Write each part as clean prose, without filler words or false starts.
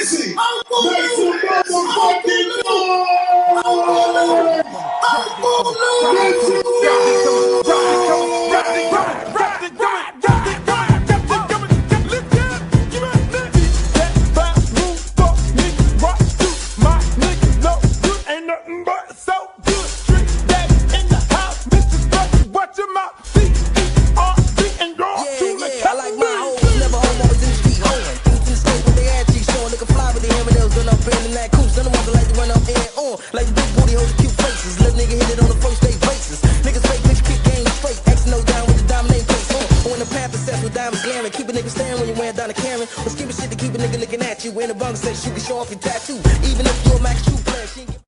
Listen, make some motherfucking noise! Like the big booty hoes with cute faces. Little nigga hit it on the first day basis. Niggas fake bitch kick game straight. X no down with the dominate face. When the Panther sets with diamonds glaring. Keep a nigga staring when you're wearing down a Karen. Or skip shit to keep a nigga looking at you. When the bunk says you can show off your tattoo. Even if you're a Max True player, she ain't get...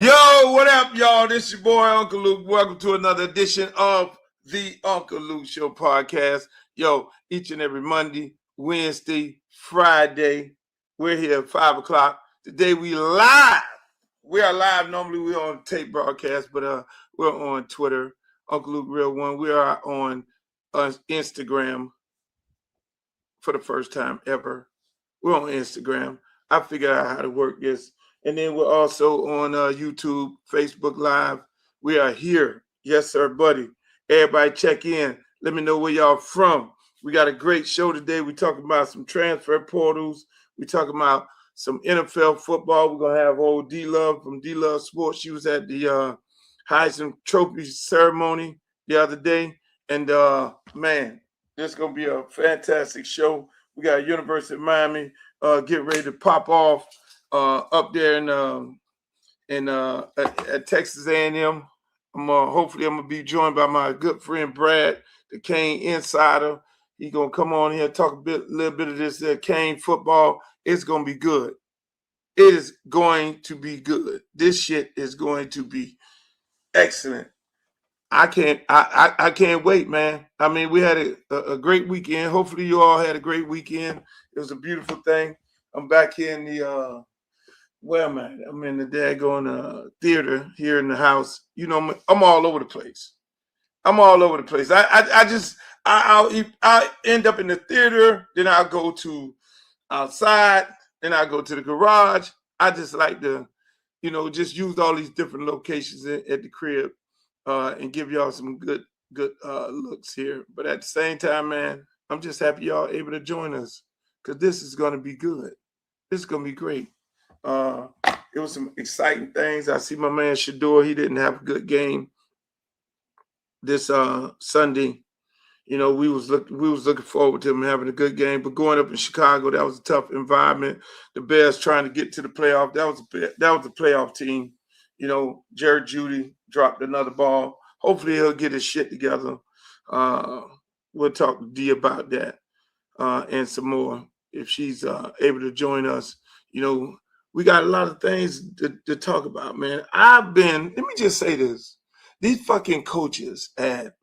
Yo, what up, y'all? This is your boy, Uncle Luke. Welcome to another edition of the Uncle Luke Show podcast. Yo, each and every Monday, Wednesday, Friday, we're here at 5 o'clock. Today we live. We are live. Normally we're on tape broadcast, but we're on Twitter, Uncle Luke Real One. We are on Instagram for the first time ever. We're on Instagram. I figured out how to work this. And then we're also on YouTube, Facebook Live. We are here. Yes, sir, buddy. Everybody check in. Let me know where y'all from. We got a great show today. We're talking about some transfer portals. We're talking about some NFL football. We're going to have old D-Love from D-Love Sports. She was at the Heisman Trophy ceremony the other day. And, man, this is going to be a fantastic show. We got University of Miami getting ready to pop off up there at Texas A&M. Hopefully I'm going to be joined by my good friend Brad, the Cane Insider. He's going to come on here and talk a little bit of this Cane football. It's going to be good. It is going to be good. This shit is going to be excellent. I can't wait, man. I mean, we had a great weekend. Hopefully you all had a great weekend. It was a beautiful thing. I'm back here in the where am I? I'm in the daggone theater here in the house. You know, I'm all over the place. I'll end up in the theater, then I'll go to outside, then I'll go to the garage. I just like to, just use all these different locations at the crib and give y'all some good looks here. But at the same time, man, I'm just happy y'all able to join us because this is going to be good. This is going to be great. It was some exciting things. I see my man Shador. He didn't have a good game this Sunday. We was looking forward to him having a good game. But going up in Chicago, that was a tough environment. The Bears trying to get to the playoff. That was a playoff team. Jared Judy dropped another ball. Hopefully he'll get his shit together. We'll talk to Dee about that and some more if she's able to join us. We got a lot of things to talk about, man. Let me just say this. These fucking coaches at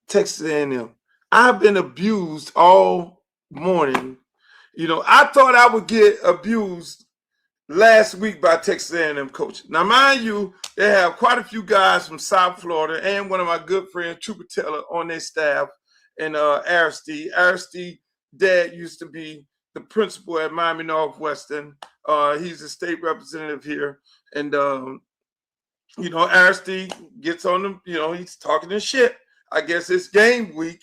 Texas A&M, I've been abused all morning. I thought I would get abused last week by Texas A&M coaches. Now, mind you, they have quite a few guys from South Florida and one of my good friends, Trooper Taylor, on their staff, and Aristide. Aristide dad used to be the principal at Miami Northwestern. He's a state representative here. And, Aristide gets on them, he's talking his shit. I guess it's game week.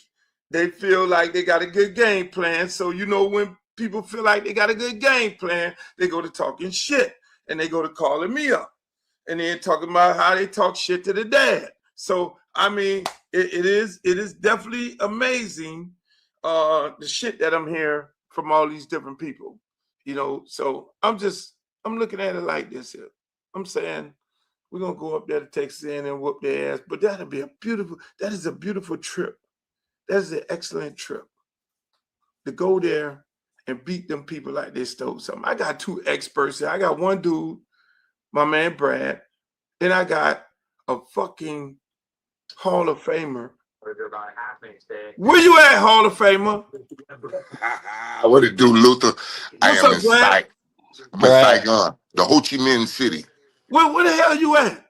They feel like they got a good game plan. So, when people feel like they got a good game plan, they go to talking shit. And they go to calling me up. And then talking about how they talk shit to the dad. So, I mean, it is definitely amazing, the shit that I'm hearing from all these different people, so I'm looking at it like this here. I'm saying we're going to go up there to Texas and whoop their ass, but that is a beautiful trip. That is an excellent trip to go there and beat them people like they stole something. I got two experts here. I got one dude, my man Brad, and I got a fucking Hall of Famer. Where you at, Hall of Famer? What it do, Luther? I am in Brad? Saigon, the Ho Chi Minh City. Where the hell you at?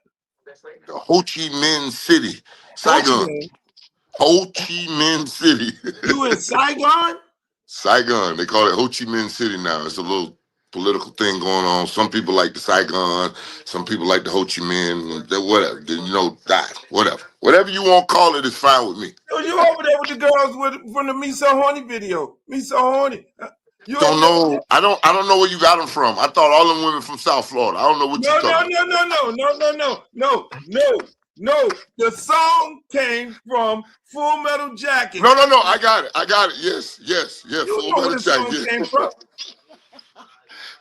The Ho Chi Minh City, Saigon. Ho Chi Minh City. You in Saigon? Saigon. They call it Ho Chi Minh City now. It's a little political thing going on. Some people like the Saigon. Some people like the Ho Chi Minh. Whatever. You know, that. Whatever. Whatever you want to call it is fine with me. Yo, you over there with the girls from the Me So Horny video. Me So Horny. You Don't know. I don't know where you got them from. I thought all them women from South Florida. I don't know what you're talking about. No. The song came from Full Metal Jacket. No. I got it. Yes. You Full know where Metal the song Jacket. came from.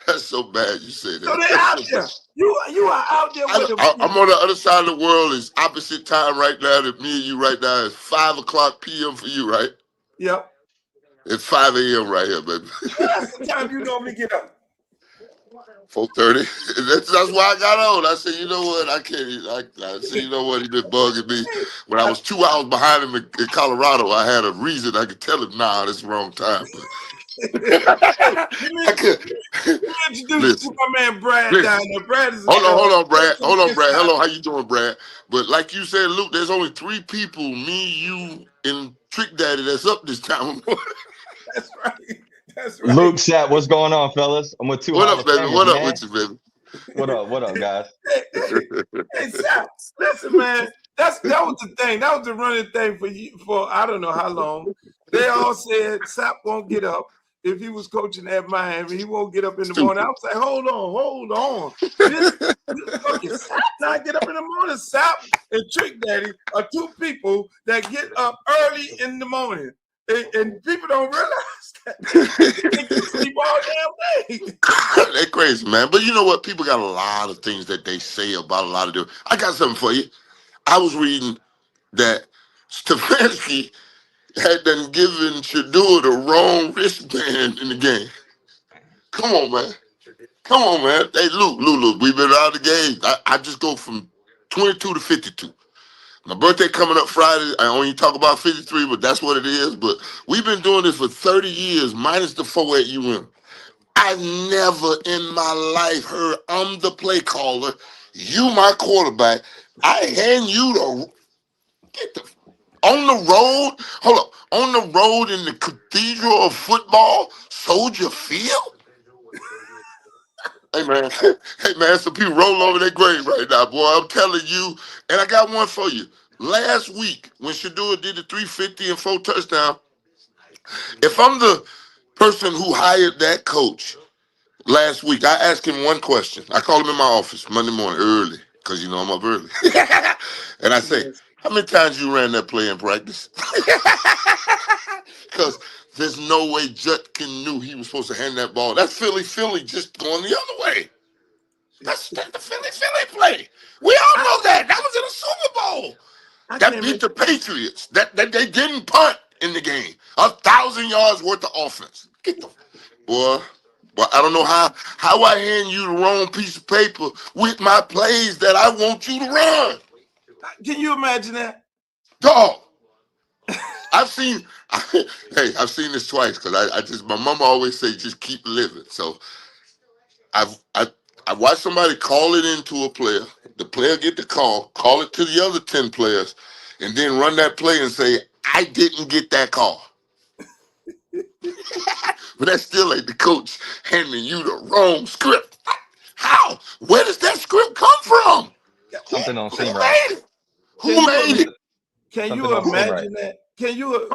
That's so bad you say that. So they out there. You are out there with them. I'm on the other side of the world. It's opposite time right now to me and you right now. It's 5:00 p.m. for you, right? Yep. It's 5 a.m. right here, baby. That's the time you normally get up. 4:30. That's why I got on. I said, you know what? I can't. I said, you know what? He been bugging me. When I was 2 hours behind him in Colorado, I had a reason I could tell him, nah, this is the wrong time. Introduce you to my man Brad down there. Brad is hold on, Brad. Hello, how you doing, Brad? But like you said, Luke, there's only 3 people, me, you, and Trick Daddy, that's up this time. That's right. Luke, Sapp, what's going on, fellas? I'm with 2 What up, baby? What up man. with you, baby? What up, guys? Hey, Sapp, listen, man. That was the thing. That was the running thing for I don't know how long. They all said Sapp won't get up. If he was coaching at Miami, he won't get up in the morning. I was like, hold on. This fucking Sapp not get up in the morning. Sapp and Trick Daddy are 2 people that get up early in the morning. And people don't realize that they can sleep all damn day. They're crazy, man. But you know what? People got a lot of things that they say about a lot of different. I got something for you. I was reading that Stefanski had done given Shador the wrong wristband in the game. Come on, man. Hey, Luke, we've been out of the game. I just go from 22 to 52. My birthday coming up Friday. I only talk about 53, but that's what it is. But we've been doing this for 30 years, minus the 4 at UM. I've never in my life heard I'm the play caller, you my quarterback. I hand you on the road. Hold up, on the road in the cathedral of football, Soldier Field. Hey man, some people roll over their grave right now, boy. I'm telling you, and I got one for you. Last week, when Shador did the 350 and 4 touchdowns, if I'm the person who hired that coach last week, I asked him one question. I called him in my office Monday morning early, because you know I'm up early. And I say, how many times you ran that play in practice? Because there's no way Judkin knew he was supposed to hand that ball. That's Philly just going the other way. That's the Philly play. We all know that. That was in a Super Bowl. That beat the Patriots. That they didn't punt in the game. 1,000 yards worth of offense. Get the boy. I don't know how I hand you the wrong piece of paper with my plays that I want you to run. Can you imagine that? Dog. I've seen this twice because my mama always say just keep living. So I watched somebody call it into a player. The player get the call it to the other 10 players, and then run that play and say, I didn't get that call. But that still ain't the coach handing you the wrong script. How? Where does that script come from? Something don't seem right. Who made it? Can you imagine that? Can you?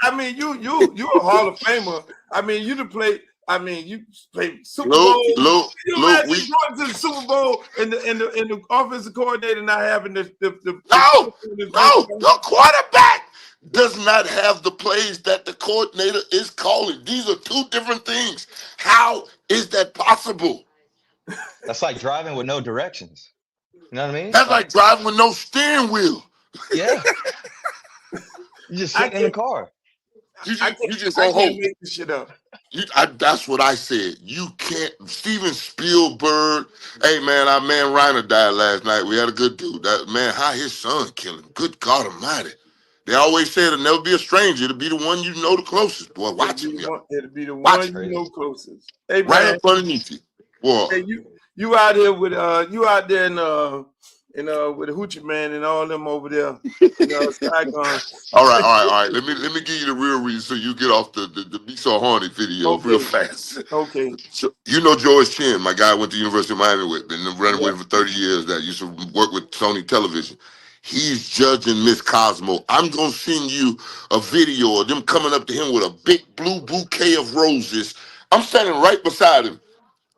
I mean, you're a Hall of Famer. I mean, you played Super Bowl. Luke, you imagine going to the Super Bowl and the offensive coordinator not having the quarterback does not have the plays that the coordinator is calling. These are 2 different things. How is that possible? That's like driving with no directions. You know what I mean? That's like driving with no steering wheel. Yeah. You just sit in the car. You just I on can't hold. make this shit up. That's what I said. You can't. Steven Spielberg. Hey man, our man Reiner died last night. We had a good dude. That man, how his son killed him. Good God Almighty. They always say it'll never be a stranger. It'll be the one you know the closest. Boy, watch him. It'll be the one you know closest. Hey man, right up underneath you. Boy. Hey, you out here with you out there in and with the Hoochie Man and all them over there, Saigon. All right. Let me give you the real reason so you get off the Be So Horny video real Okay, fast. okay. So, you know George Chin, my guy I went to University of Miami with, been running Yeah. with him for 30 years, that used to work with Sony Television. He's judging Miss Cosmo. I'm going to send you a video of them coming up to him with a big blue bouquet of roses. I'm standing right beside him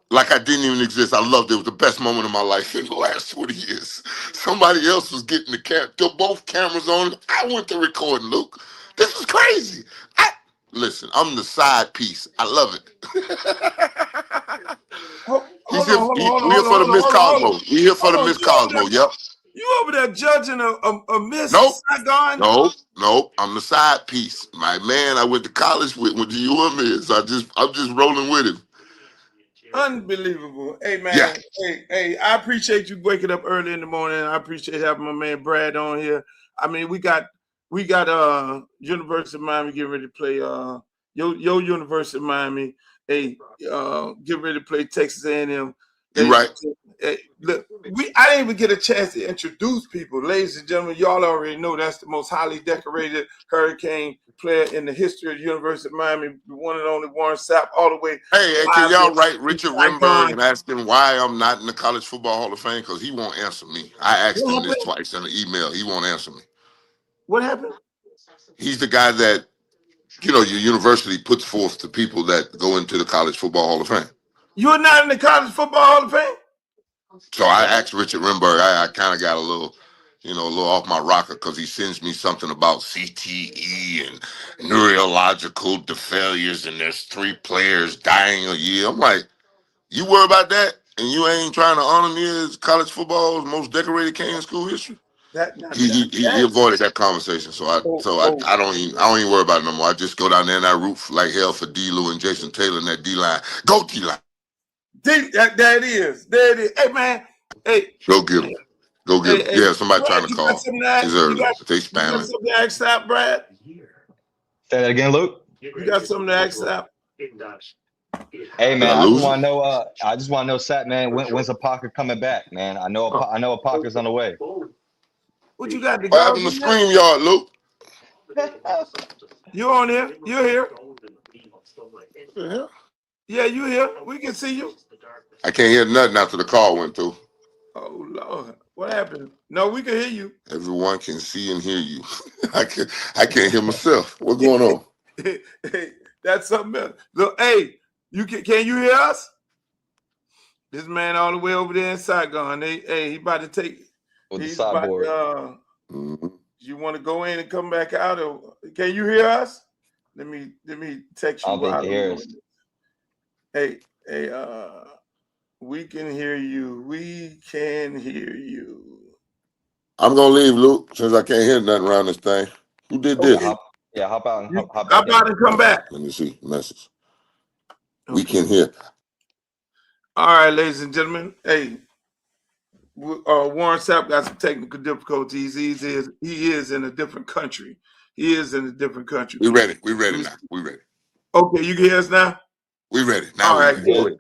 like I didn't even exist. I loved it. It was the best moment of my life in the last 20 years. Somebody else was getting the both cameras on. I went to recording, Luke. This is crazy. Listen, I'm the side piece. I love it. Hold on, hold on, hold on, We here hold on, for the hold on, Miss hold on, hold on. Cosmo. We here for the Hold on. Miss Cosmo. Yep. You over there judging a Miss Nope. Saigon? Nope. I'm the side piece. My man, I went to college with the UM is. I'm just rolling with him. Unbelievable. Hey Yeah. man, hey, I appreciate you waking up early in the morning. I appreciate having my man Brad on here. I mean, we got University of Miami getting ready to play your University of Miami. Hey, get ready to play Texas A&M. You right. Hey, look, I didn't even get a chance to introduce people. Ladies and gentlemen, y'all already know that's the most highly decorated Hurricane player in the history of the University of Miami, the one and only Warren Sapp, all the way. Hey, can y'all write Richard Rimberg and ask him why I'm not in the College Football Hall of Fame? Because he won't answer me. I asked him this twice in an email. He won't answer me. What happened? He's the guy that, your university puts forth the people that go into the College Football Hall of Fame. You're not in the College Football Hall of Fame? So I asked Richard Rimberg. I kind of got a little off my rocker because he sends me something about CTE and neurological failures, and there's 3 players dying a year. I'm like, you worry about that, and you ain't trying to honor me as college football's most decorated king in school history? He avoided that conversation, so I don't even worry about it no more. I just go down there and I root like hell for D-Lou and Jason Taylor in that D-line. Go D-line. There it is. Hey man, hey. Go get him. Go get him. Yeah, somebody Brad, trying to call. It's early. They spamming. You got something to ask Sapp, Brad? Say that again, Luke. You got something to ask Sapp? Hey man, I just want to know, Sapp, man, when's Apaka coming back, man? I know Apaka's on the way. What you got to go? What happened to Scream Yard, Luke? You on here? You're here? Yeah. Yeah, you here? We can see you. I can't hear nothing after the call went through. Oh Lord, what happened? No, we can hear you. Everyone can see and hear you. I can't hear myself. What's going on? Hey, that's something else. Look, hey, can you hear us? This man all the way over there in Saigon. He about to take. With the sideboard. You want to go in and come back out, or can you hear us? Let me text you. I don't think he hears. Hey, we can hear you. We can hear you. I'm gonna leave, Luke, since I can't hear nothing around this thing. Who did this? Hop out and hop back. Hop out and come back. Let me see message. Okay. We can hear. All right, ladies and gentlemen. Hey, Warren Sapp got some technical difficulties. He is in a different country. We ready now. We ready. Okay, you can hear us now? We ready. Now. All right, good.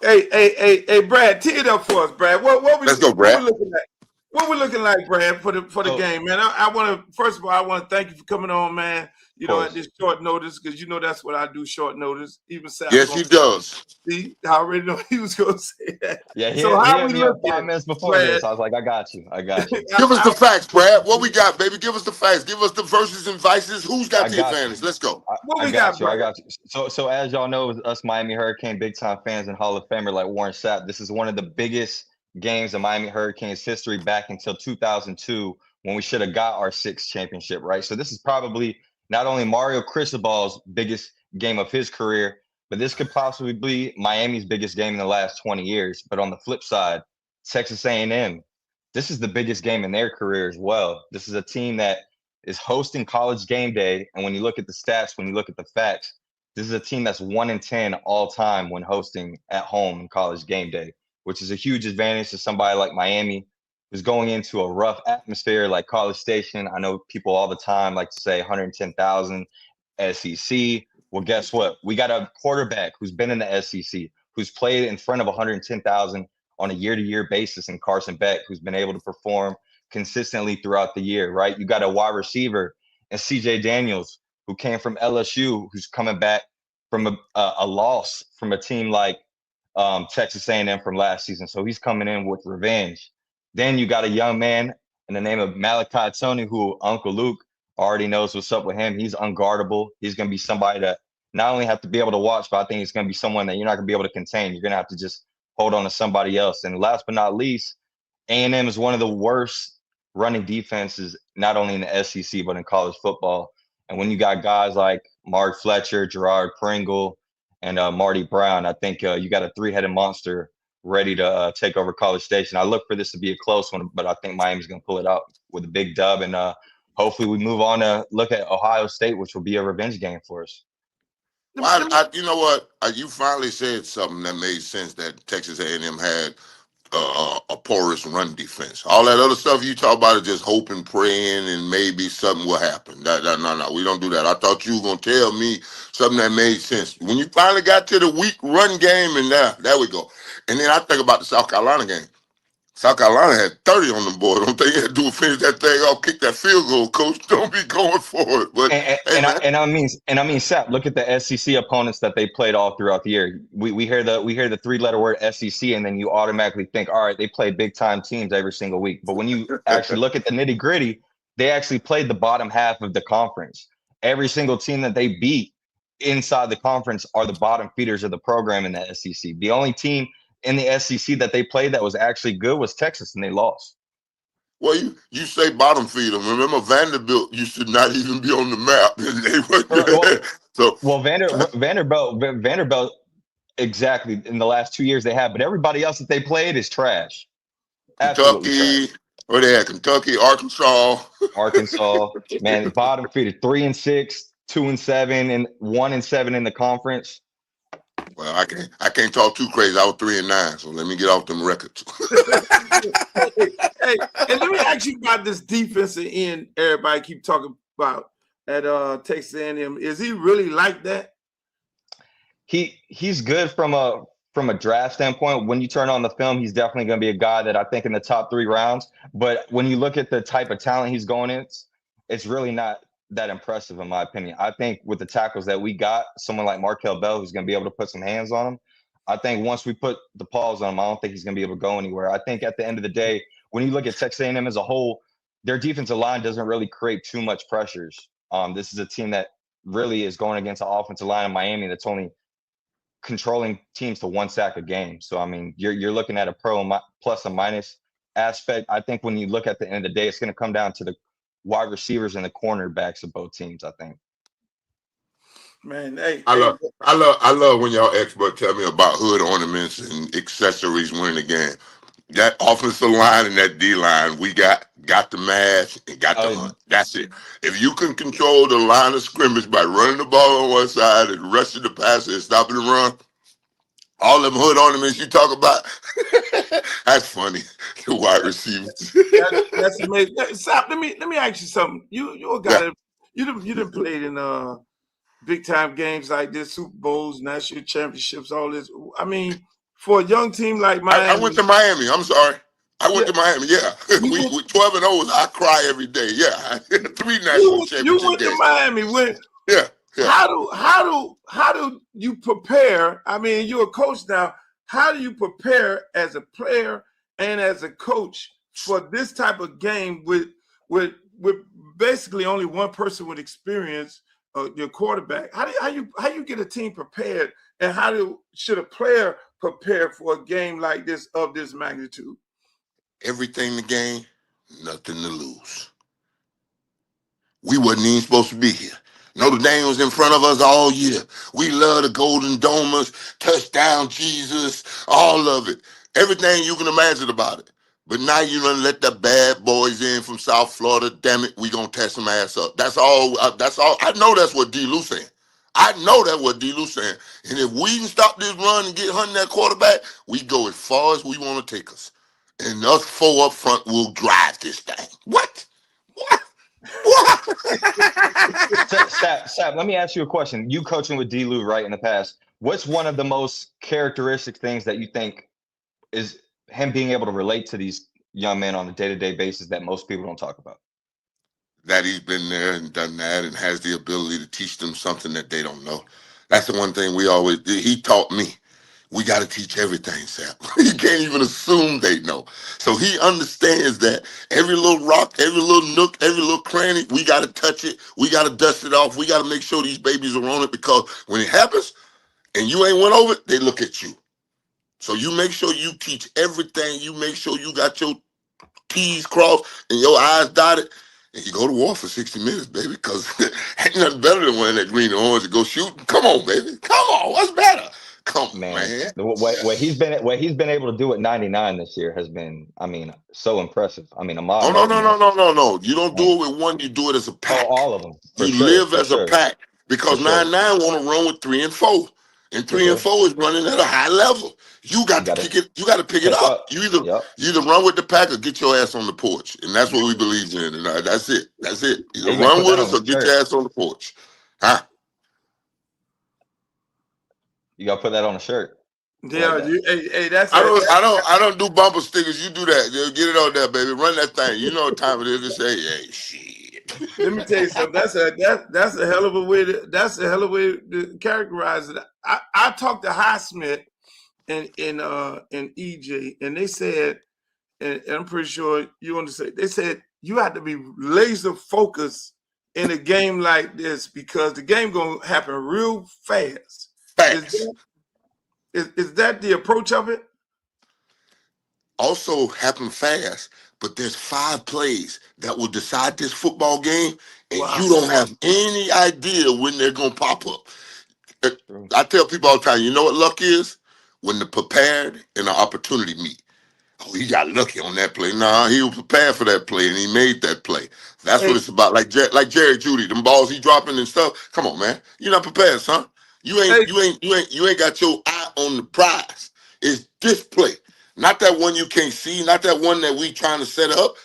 Hey, Brad, tee it up for us, Brad. Let's go, Brad. What we looking like, Brad, for the game, man? I want to, first of all, I want to thank you for coming on, man. At this short notice, because that's what I do, short notice. Even Sapp. Yes, he does. See, I already know he was going to say that. Yeah, so how we look 5 minutes before this? I was like, I got you. Give us the facts, Brad. What we got, baby? Give us the facts. Give us the verses and vices. Who's got the advantage? Let's go. I got you. So as y'all know, us Miami Hurricane big time fans and Hall of Famer like Warren Sapp, this is one of the biggest games in Miami Hurricanes history back until 2002, when we should have got our 6th championship, right? So this is probably not only Mario Cristobal's biggest game of his career, but this could possibly be Miami's biggest game in the last 20 years. But on the flip side, Texas A&M, this is the biggest game in their career as well. This is a team that is hosting College Game Day. And when you look at the stats, when you look at the facts, this is a team that's 1-10 all time when hosting at home in College Game Day, which is a huge advantage to somebody like Miami, who's going into a rough atmosphere like College Station. I know people all the time like to say 110,000 SEC. Well, guess what? We got a quarterback who's been in the SEC, who's played in front of 110,000 on a year-to-year basis in Carson Beck, who's been able to perform consistently throughout the year, right? You got a wide receiver and CJ Daniels, who came from LSU, who's coming back from a loss from a team like Texas A&M from last season. So he's coming in with revenge. Then you got a young man in the name of Malachi Tony, who Uncle Luke already knows what's up with him. He's unguardable. He's going to be somebody that not only have to be able to watch, but I think he's going to be someone that you're not going to be able to contain. You're going to have to just hold on to somebody else. And last but not least, A&M is one of the worst running defenses, not only in the SEC, but in college football. And when you got guys like Mark Fletcher, Gerard Pringle, and Marty Brown, I think you got a three-headed monster ready to take over College Station. I look for this to be a close one, but I think Miami's going to pull it out with a big dub. And hopefully we move on to look at Ohio State, which will be a revenge game for us. Well, you know what? You finally said something that made sense, that Texas A&M had a porous run defense. All that other stuff you talk about is just hoping, praying, and maybe something will happen. No, we don't do that. I thought you were going to tell me something that made sense. When you finally got to the weak run game, and there we go. And then I think about the South Carolina game. South Carolina had 30 on the board. Don't think you had to do finish that thing off, kick that field goal, coach. Don't be going for it. But I mean, Sapp, look at the SEC opponents that they played all throughout the year. We hear the three-letter word SEC, and then you automatically think, all right, they play big-time teams every single week. But when you actually look at the nitty-gritty, they actually played the bottom half of the conference. Every single team that they beat inside the conference are the bottom feeders of the program in the SEC. The only team in the SEC that they played that was actually good was Texas, and they lost. Well, you say bottom feeder. Remember, Vanderbilt used to not even be on the map, and they were Vanderbilt, exactly. In the last 2 years they have, but everybody else that they played is trash. Kentucky, where they had Kentucky, Arkansas, man, bottom feeder, 3-6, 2-7, and 1-7 in the conference. Well, I can't talk too crazy. I was 3-9, so let me get off them records. Hey, and let me ask you about this defensive end everybody keep talking about at Texas A&M. Is he really like that? He's good from a draft standpoint. When you turn on the film, he's definitely going to be a guy that I think in the top 3 rounds. But when you look at the type of talent he's going in, it's really not that impressive in my opinion. I think with the tackles that we got, someone like Markel Bell who's going to be able to put some hands on him. I think once we put the paws on him, I don't think he's going to be able to go anywhere. I think at the end of the day, when you look at Texas A&M as a whole, their defensive line doesn't really create too much pressures. This is a team that really is going against an offensive line in Miami that's only controlling teams to 1 sack a game. So I mean, you're looking at a plus and minus aspect. I think when you look at the end of the day, it's going to come down to the wide receivers and the cornerbacks of both teams, I think. Man, I love when y'all experts tell me about hood ornaments and accessories winning the game. That offensive line and that D line, we got the mash and got the hunt. That's it. If you can control the line of scrimmage by running the ball on one side and rushing the passer and stopping the run, all them hood ornaments you talk about, that's funny. The wide receivers. That's amazing. Sapp, let me ask you something. You got you done played in big time games like this, Super Bowls, national championships, all this. I mean, for a young team like Miami, I went to Miami. I'm sorry. I went to Miami. Yeah, we 12-0. I cry every day. Yeah, 3 national championships. You went to Miami. Yeah. How do you prepare? I mean, you're a coach now. How do you prepare as a player and as a coach for this type of game with basically only one person with experience, your quarterback? How you get a team prepared, and should a player prepare for a game like this of this magnitude? Everything to gain, nothing to lose. We wasn't even supposed to be here. Notre Dame was in front of us all year. We love the Golden Domers, touchdown Jesus, all of it. Everything you can imagine about it. But now you done let the bad boys in from South Florida. Damn it, we gonna test some ass up. That's all. I know that's what D. Lou saying. I know that's what D. Lou saying. And if we can stop this run and get hunting that quarterback, we go as far as we want to take us. And us 4 up front will drive this thing. What? Sapp, let me ask you a question. You coaching with D. Lou, right, in the past. What's one of the most characteristic things that you think is him being able to relate to these young men on a day-to-day basis that most people don't talk about? That he's been there and done that and has the ability to teach them something that they don't know. That's the one thing we always did. He taught me. We got to teach everything, Sapp. You can't even assume they know. So he understands that every little rock, every little nook, every little cranny, we got to touch it. We got to dust it off. We got to make sure these babies are on it, because when it happens and you ain't went over it, they look at you. So you make sure you teach everything. You make sure you got your T's crossed and your I's dotted. And you go to war for 60 minutes, baby, because ain't nothing better than wearing that green and orange to go shooting. Come on, baby. Come on. What's better? Come on, man. What he's been able to do at 99 this year has been, I mean, so impressive. I mean, Ahmad. No. You don't do it with one. You do it as a pack. Oh, all of them. You live as a pack, because 9-9 want to run with 3 and 4, and 3 and 4 is running at a high level. You got to pick it. You got to pick it up. You either run with the pack or get your ass on the porch, and that's what we believe in. And that's it. That's it. Either run with us or get your ass on the porch. Huh? You got to put that on a shirt. Yeah, hey, that's. I don't do bumper stickers. You do that. Get it on there, baby. Run that thing. You know what time it is to say, hey, shit. Let me tell you something. That's a hell of a way to characterize it. I talked to Highsmith and EJ, and they said, and I'm pretty sure you understand. They said you have to be laser focused in a game like this, because the game gonna happen real fast. Facts. Is that the approach of it? Also happen fast, but there's 5 plays that will decide this football game, and you don't have any idea when they're going to pop up. I tell people all the time, you know what luck is? When the prepared and the opportunity meet. Oh, he got lucky on that play. Nah, he was prepared for that play, and he made that play. That's what it's about. Like Jerry Jeudy, them balls he dropping and stuff. Come on, man. You're not prepared, son. You ain't got your eye on the prize. It's this play. Not that one you can't see, not that one that we trying to set up.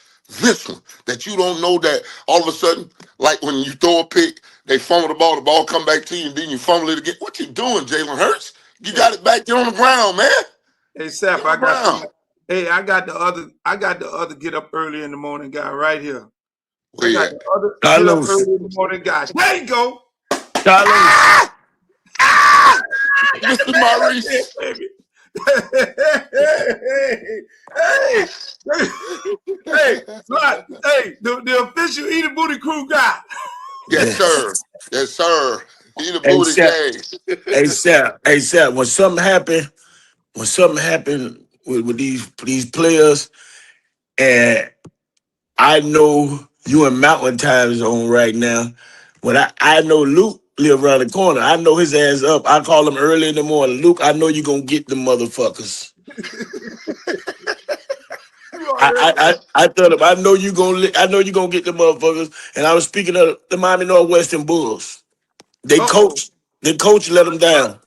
This one that you don't know, that all of a sudden, like when you throw a pick, they fumble the ball come back to you, and then you fumble it again. What you doing, Jalen Hurts? You got it back there on the ground, man. Hey, Sapp, I got the other get up early in the morning guy right here. Where you at? Get up early in the morning guy. There you go. Mr. Maurice. The official Eat a Booty Crew guy. Yes, sir. Yes, sir. Eat a booty gang. Hey, Sapp, when something happened with these players, and I know you in Mountain Time Zone right now, when I know Luke live around the corner, I know his ass up. I call him early in the morning. Luke, I know you're going to get the motherfuckers. I told him, I know you're gonna get the motherfuckers. And I was speaking of the Miami Northwestern Bulls. They coach let them down.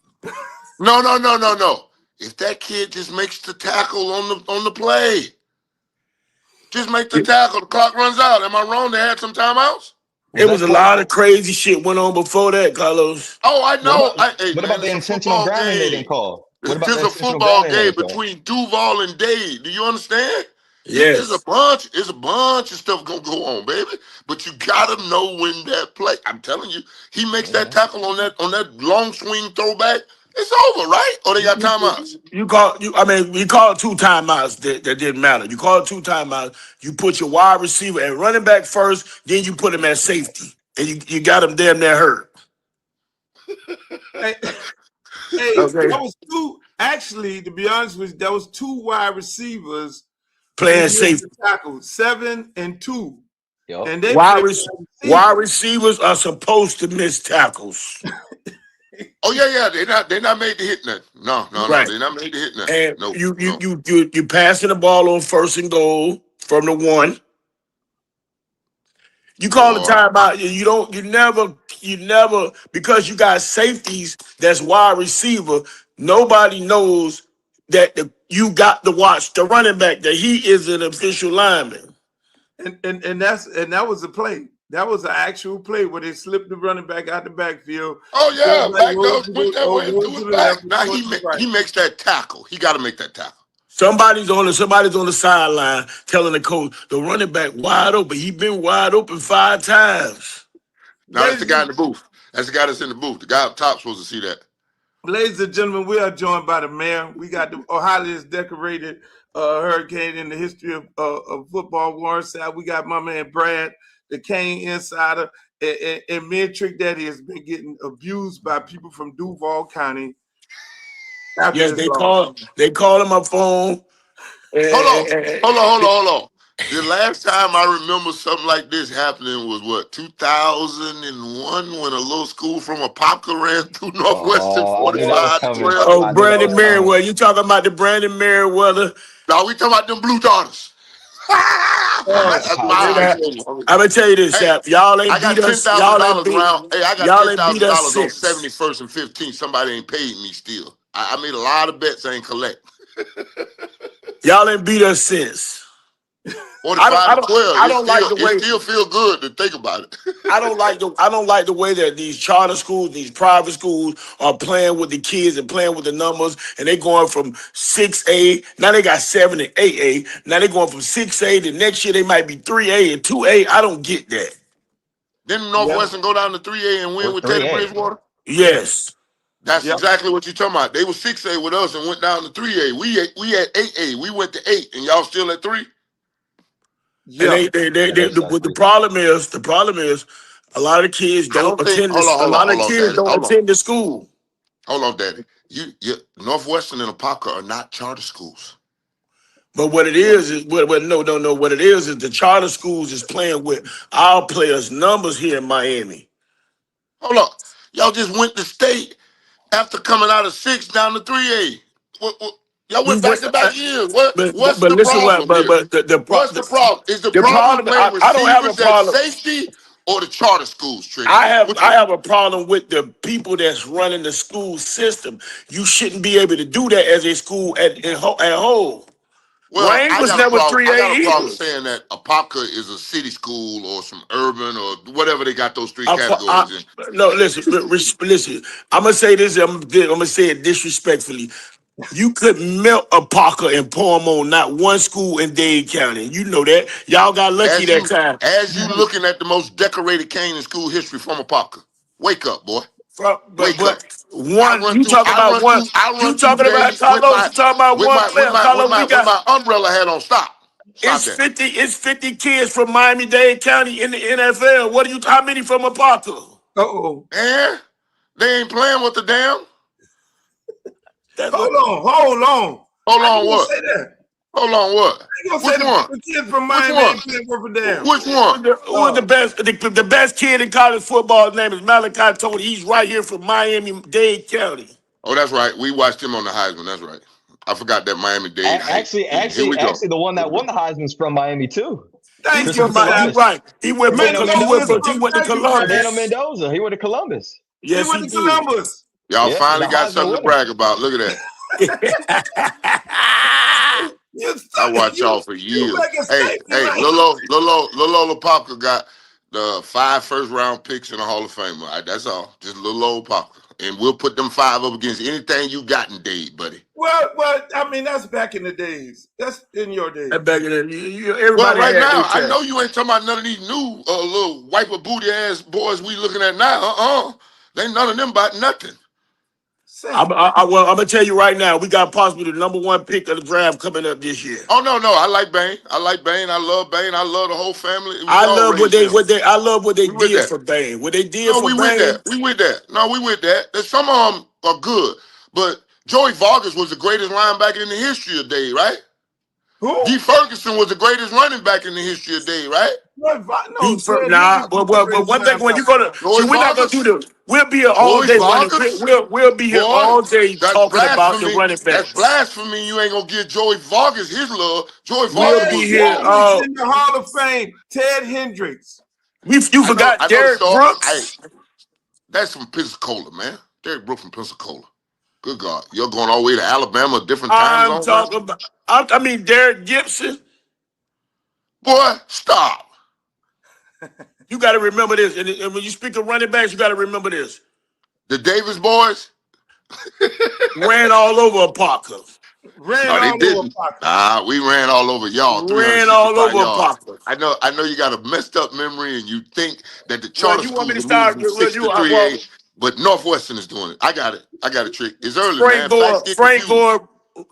No. If that kid just makes the tackle on the play, just make the tackle, the clock runs out. Am I wrong? They had some timeouts? It was a lot of crazy shit went on before that, Carlos. Oh, I know. What about the intentional grounding they didn't call? It's a football game between Duval and Dade. Do you understand? Yes. There's a bunch of stuff gonna go on, baby. But you gotta know when that play. I'm telling you, he makes that tackle on that long swing throwback. It's over, right? Or they got timeouts? We called 2 timeouts that didn't matter. You called 2 timeouts. You put your wide receiver and running back first, then you put him at safety. And you got him damn near hurt. That was 2. Actually, to be honest with you, that was 2 wide receivers playing safety. Tackle 7 and 2. Yep. And they wide receivers are supposed to miss tackles. Oh yeah. They're not made to hit nothing. No. They're not made to hit nothing. And you passing the ball on 1st and goal from the 1. You call the timeout. You never, because you got safeties that's wide receiver. Nobody knows that you got to watch the running back, that he is an official lineman. And that was a play. That was an actual play where they slipped the running back out the backfield. Oh yeah, back up, went that way, threw it back. Now he makes that tackle. He got to make that tackle. Somebody's on the sideline telling the coach the running back wide open. He been wide open 5 times. Now that's the Ladies, guy in the booth. That's the guy that's in the booth. The guy up top supposed to see that. ladies and gentlemen, we are joined by the mayor. We got the highest decorated hurricane in the history of football, Warren Sapp. We got my man Brad, the Kane insider, and me and Trick Daddy has been getting abused by people from Duval County. After Yes, this loss. they call him my phone. Hold on. The last time I remember something like this happening was what, 2001, when a little school from Apopka ran through Northwestern Oh, I knew that was 45 to coming. 12. Oh, I knew that was Brandon coming. Merriweather. You talking about the Brandon Merriweather? Now we talking about them Blue Daughters. That's my high school. I'm gonna tell you this, Hey, Sapp. Y'all ain't I got beat us. Y'all ain't $10,000 beat. around. Hey, I got Y'all ain't beat us $10,000 on since. 71st and 15th. Somebody ain't paid me still. I made a lot of bets I ain't collect. Y'all ain't beat us since. 45 to 12. I don't like the It way. still feel good to think about it. I don't like the way that these charter schools, these private schools are playing with the kids and playing with the numbers, and they going from 6A, now they got 7 and 8A. Now they going from 6A to next year they might be 3A and 2A. I don't get that. Didn't Northwestern go down to 3A and win We're with Teddy 3A. Bridgewater? Yes. That's Yep. exactly what you're talking about. They were 6A with us and went down to 3A. We at 8A. We went to 8, and y'all still at 3? And Yeah. what the problem is a lot of kids I don't don't think. attend this. A lot of Hold on, kids Daddy. don't attend the school. Hold on, Daddy. You Northwestern and Apopka are not charter schools. But what it is no. What it is the charter schools is playing with our players' numbers here in Miami. Hold on. Y'all just went to state after coming out of 6 down to 3A. Y'all We went back went, to back years. What's but the listen what, problem here? What's the problem? Is the the problem problem. playing I don't have a receivers at problem. safety or the charter schools, Trick? Which I one? have a problem with the people that's running the school system. You shouldn't be able to do that as a school at whole. Well, Rain I was got a never problem. I 3A got a problem either. saying that Apopka is a city school or some urban or whatever they got those three categories in. No, listen. I'm gonna say this. I'm gonna say it disrespectfully. You could melt a Parker and pour them on not one school in Dade County. You know that. Y'all got lucky As that you time. as you looking at the most decorated cane in school history from Apopka. Wake up, boy. Wake up. But one, you talking about one. I You run through talking about Dade with Carlos. You talking about one player. Carlos, we got my umbrella hat on. Stop that. it's 50 kids from Miami-Dade County in the NFL. How many from a Parker? Uh-oh. And they ain't playing with the damn. That's what. Hold on. Hold I on, ain't gonna what? say that. Hold on, what? I ain't gonna Which say one? the kids from Which Miami one? ain't playing worth a damn. Which one? Who was the best? The best kid in college football. His name is Malachi Tony. He's right here from Miami-Dade County. Oh, that's right. We watched him on the Heisman. That's right. I forgot that Miami-Dade hype. Here we go. Actually, the one that won the Heisman's from Miami too. He's Thank you, from Christopher Miami. He Columbus. right. He went from Daniel Mendoza. he went to Thank you, Brad. Daniel Columbus. Mendoza. He went to Columbus. He Yes, went he to did. Columbus. Y'all Yeah, finally the got Heisman something to winner. brag about. Look at that. You I suck. watched y'all for You years. make a Hey, statement, hey, right? Lolo Popka got the 5 first-round picks in the Hall of Fame. That's all. Just Lolo Popka. And we'll put them 5 up against anything you got in Dade, buddy. Well, I mean, that's back in the days. That's in your days. Back in Well, everybody right had now, their I time. know you ain't talking about none of these new little wiper booty ass boys we looking at now. They ain't none of them about nothing. I'm gonna tell you right now, we got possibly the number 1 pick of the draft coming up this year. Oh no, I like Bane. I love Bane. I love the whole family. We I all love raised them. I love what they We with did that. for Bane. What they did No, for we with Bane. that. We with that. No, we with that. There's some of them are good, but Joey Vargas was the greatest linebacker in the history of Dade, right? Who? D. Ferguson was the greatest running back in the history of Dade, right? No, Ted Nah, Hendricks well, was the greatest one thing when you go to linebacker. see, Joey we're not gonna Vargas. do the. We'll be here all Joey day running. Vargas. We'll be here Boy, all day that's talking about the blasphemy. running That's backs. blasphemy. You ain't gonna give Joey Vargas his love. Joey We'll Vargas Ted be was here. raw. Hendricks in the Hall of Fame. Ted Hendricks. You forgot I know the Derek star. Brooks. That's from Pensacola, man. Derek Brooks from Pensacola. Good God. You're going all the way to Alabama, different time I'm zone, man? talking about. I mean Derek Gibson. Boy, stop. You got to remember this, and when you speak of running backs, you got to remember this. The Davis boys. Ran all over a Parker. Ran No, they all over didn't. Parker. Nah, we ran all over y'all, Ran all 365 over yards. Papa. I know you got a messed up memory and you think that the Well, charter you want me schools to are moving start? from Well, 6 you to well, 3A, but Northwestern is doing it. I got it. I got a trick. It's early, Frank man. Facts Gore, get Frank confused. Gore,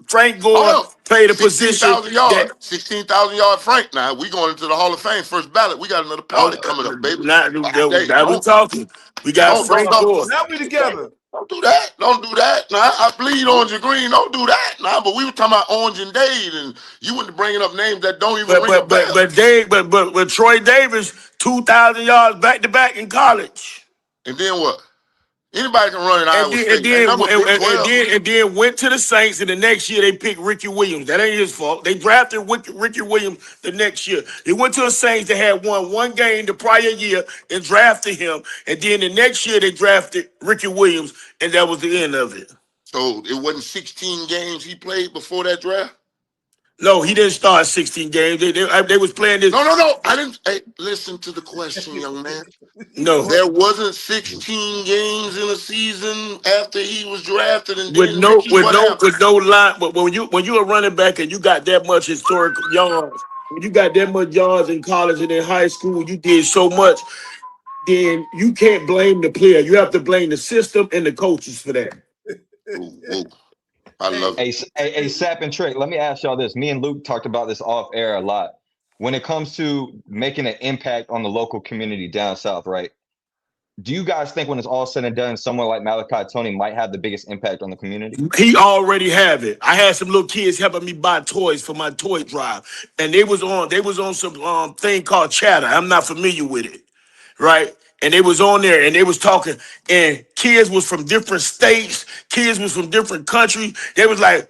Frank Gore Hold on. played a position 16,000 yards. that 16,000 yard Frank now. We going into the Hall of Fame first ballot. We got another oh, party coming up, baby. not Hey, that we talking. We got Now we Frank talking. Gore. Now we together. don't do that. Don't do that. Nah, I bleed orange and green. Don't do that. Nah, but we were talking about Orange and Dade, and you went to bringing up names that don't even ring a bell. But Troy Davis 2,000 yards back to back in college. And then what? Anybody can run in And Iowa then State. Ain't nothing but Big 12. and then went to the Saints, and the next year they picked Ricky Williams. That ain't his fault. They drafted Ricky Williams the next year. He went to the Saints. They had won one game the prior year and drafted him. And then the next year they drafted Ricky Williams, and that was the end of it. So it wasn't 16 games he played before that draft? No, he didn't start 16 games. They was playing this. No. I didn't. Hey, listen to the question, young man. No, There wasn't 16 games in a season after he was drafted, and with then Ricky, what happened? no line. But when you a running back and you got that much historical yards, when you got that much yards in college and in high school, you did so much. Then you can't blame the player. You have to blame the system and the coaches for that. Whoa, whoa. I Hey, love it. Hey, Sapp and Trick, let me ask y'all this. Me and Luke talked about this off air a lot. When it comes to making an impact on the local community down south, right? Do you guys think when it's all said and done, someone like Malachi Tony might have the biggest impact on the community? He already have it. I had some little kids helping me buy toys for my toy drive, and they was on some thing called Chatter. I'm not familiar with it, right? And they was on there and they was talking, and kids was from different states, kids was from different countries. They was like,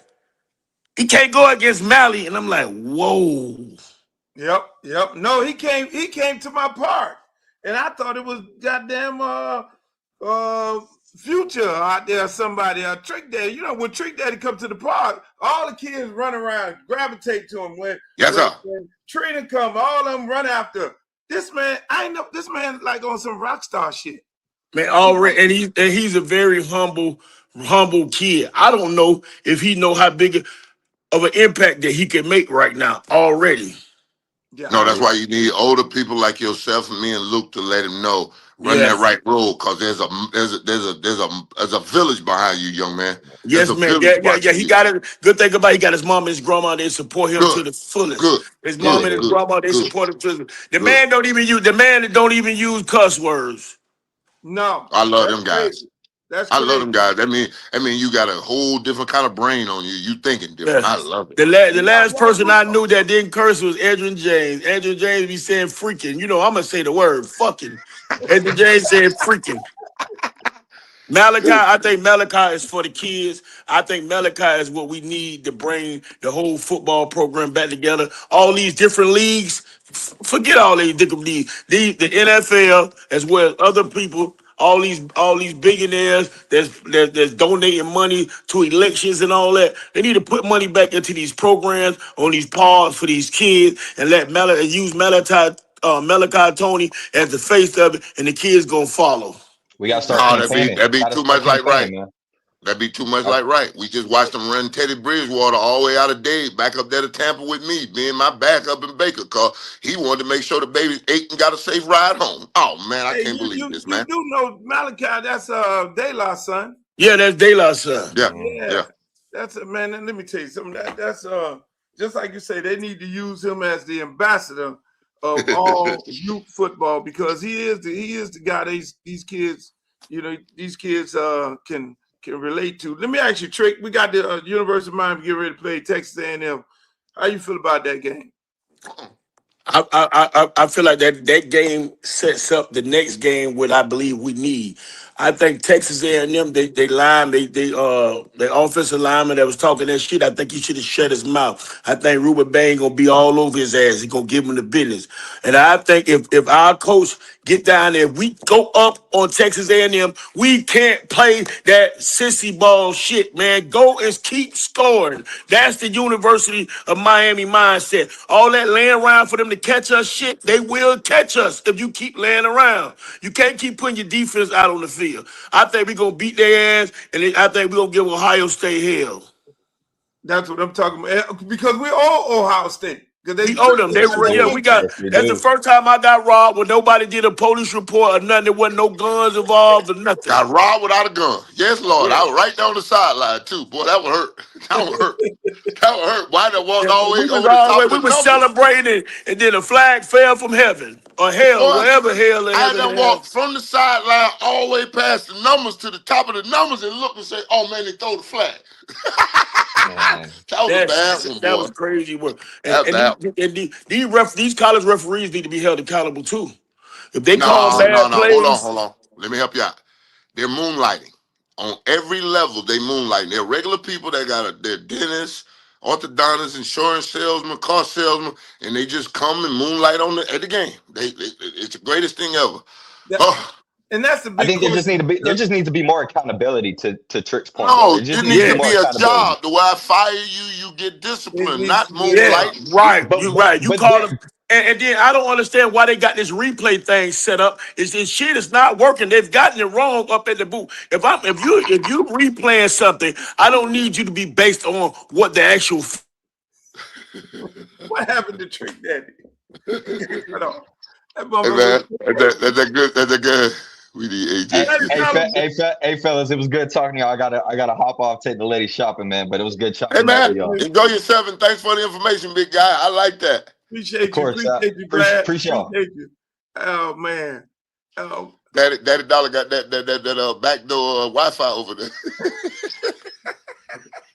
he can't go against Mally, and I'm like, whoa. yep. No, he came to my park, and I thought it was goddamn Future out there, somebody, Trick Daddy. You know, when Trick Daddy come to the park, all the kids run around, gravitate to him. Yes, sir. When Trina come, all of them run after. This man, I know this man like on some rock star shit. Man, already, and he's a very humble kid. I don't know if he know how big of an impact that he can make right now already. Yeah, No, that's why you need older people like yourself and me and Luke to let him know. Run that Yes. right road, cause there's a village behind you, young man. There's Yes, a man. village Yeah. watching He you. got it. Good thing about it, he got his mom and his grandma. They support him to Good, the fullest. good, His mom good, and his good, grandma, they good, support him to the good. man don't even use cuss words. no, I love that's them guys. crazy. That's I love crazy. them guys. That mean you got a whole different kind of brain on you. You thinking different. I Yes. love it. The last person I knew that didn't curse was Edwin James. Edwin James be saying freaking. You know, I'm gonna say the word fucking. Edwin James said freaking. Malachi, I think Malachi is for the kids. I think Malachi is what we need to bring the whole football program back together. All these different leagues, forget all these different leagues. The NFL as well as other people, all these billionaires that's donating money to elections and all that. They need to put money back into these programs on these paws for these kids and use Malachi Tony as the face of it, and the kids gonna follow. We gotta start No, campaigning. that'd be Gotta too start much like right. campaigning, man. That'd be too much like right. We just watched them run Teddy Bridgewater all the way out of Dade, back up there to Tampa with me, being my backup in Baker, cause he wanted to make sure the baby ate and got a safe ride home. Oh man, I Hey, can't believe this, you man. do know Malachi? That's De La son. Yeah, that's De La son. Yeah, Yeah, yeah. that's a man. And let me tell you something. That's just like you say, they need to use him as the ambassador of all youth football because he is the guy these kids, you know, these kids can relate to. Let me ask you, Trick. We got the University of Miami getting ready to play Texas A&M. How you feel about that game? I feel like that game sets up the next game what I believe we need. I think Texas A&M they their offensive lineman that was talking that shit. I think he should have shut his mouth. I think Ruben Bain gonna be all over his ass. He gonna give him the business. And I think if our coach get down there, we go up on Texas A&M. We can't play that sissy ball shit, man. Go and keep scoring. That's the University of Miami mindset. All that laying around for them to catch us shit, they will catch us if you keep laying around. You can't keep putting your defense out on the field. I think we're going to beat their ass, and I think we're going to give Ohio State hell. That's what I'm talking about. Because we all Ohio State. We owe them. We got. Yes, we That's the do. first time I got robbed when nobody did a police report or nothing. There wasn't no guns involved or nothing. Got robbed without a gun. Yes, Lord. Yeah. I was right down the sideline too. Boy, that would hurt. That would hurt. That would hurt. Why that walked all the way over the top of the We were numbers? celebrating, and then a flag fell from heaven or hell, Boy, wherever hell in I heaven. done walked from the sideline all the way past the numbers to the top of the numbers and look and say, "Oh man, they throw the flag." Man. That was a bad one, That boy. was crazy work. That bad. These college referees need to be held accountable too. If they No. call bad plays, Hold on. Let me help you out. They're moonlighting on every level. They moonlighting. They're regular people that they're dentists, orthodontists, insurance salesmen, car salesmen, and they just come and moonlight at the game. It's the greatest thing ever. And that's the big I think there just needs to be more accountability to Trick's point. No, There just it needs needs to to more be a accountability. job. The way I fire you get disciplined, not yeah, moonlight. right. You right. You but call them. And then I don't understand why they got this replay thing set up. This shit is not working. They've gotten it wrong up at the booth. If you replaying something, I don't need you to be based on what the actual. What happened to Trick Daddy? Hey man, that's good. That's good. We need AJ. Hey, fellas, it was good talking to y'all. I gotta hop off, take the lady shopping, man. But it was good Hey chatting man, with y'all. enjoy yourself and thanks for the information, big guy. I like that. Appreciate you, Brad. Appreciate you. Oh man. Oh. Daddy Dollar got that backdoor Wi-Fi over there.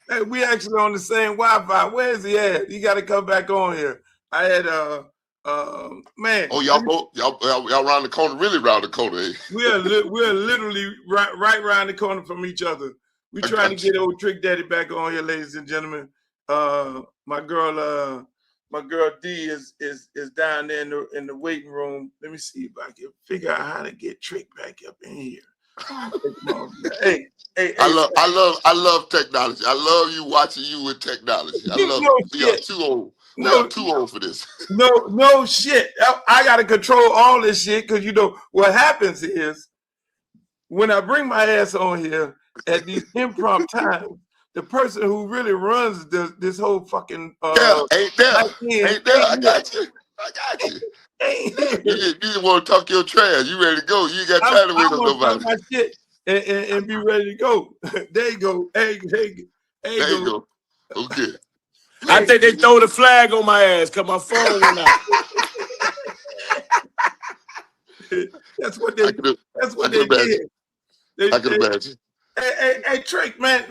Hey, we actually on the same Wi-Fi. Where is he at? He got to come back on here. I had man. Oh, y'all round the corner, really round the corner. Eh? We're literally right around the corner from each other. We trying to get old Trick Daddy back on here, ladies and gentlemen. My girl D is down there in the waiting room. Let me see if I can figure out how to get Trick back up in here. Hey, I love technology. I love you watching you with technology. I love it. We are too old. We are too old for this. No shit. I gotta control all this shit because you know what happens is when I bring my ass on here at these impromptu times, the person who really runs this whole fucking ain't there. I got you. You just want to talk your trash. You ready to go? You ain't got time to wait on nobody. My shit and be ready to go. There you go. There you go. Okay. I think they throw the flag on my ass because my phone went out. That's what they did. I can imagine. Hey, Trick, man.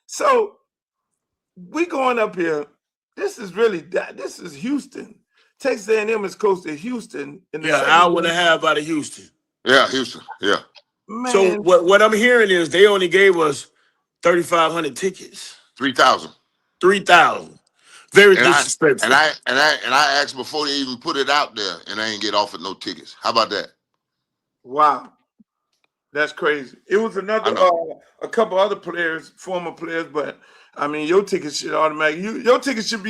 So we going up here. This is Houston. Texas A&M is close to Houston. An hour and a half out of Houston. Yeah, Houston. Yeah. Man. So what I'm hearing is they only gave us 3,500 tickets. 3,000. 3,000. Very disrespectful. I asked before they even put it out there, and I ain't get offered no tickets. How about that? Wow, that's crazy. It was another a couple other players, former players, but I mean your tickets should automatically. Your tickets should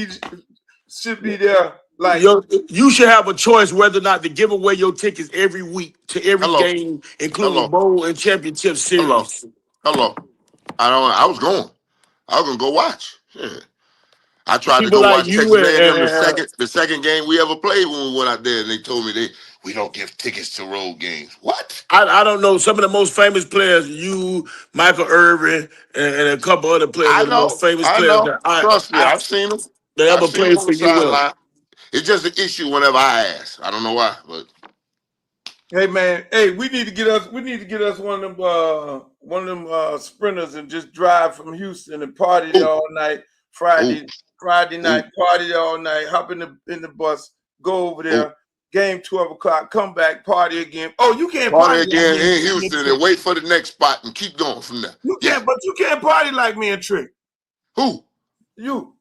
be there. Like you should have a choice whether or not to give away your tickets every week to every game, including bowl and championship series. Hello. I was going to go watch. Yeah. I tried to go watch Texas A&M the second game we ever played when we went out there, and they told me we don't give tickets to road games. What? I don't know. Some of the most famous players, Michael Irvin, and a couple other players, are the most famous players. Trust me, I've seen them. They ever played for you. It's just an issue whenever I ask. I don't know why, but hey man, we need to get us one of them sprinters and just drive from Houston and party all night. Friday night, party all night, hop in the bus, go over there, game 12 o'clock, come back, party again. Oh, you can't party again in Houston and wait for the next spot and keep going from there. You can't, but you can't party like me and Trick. Who? You.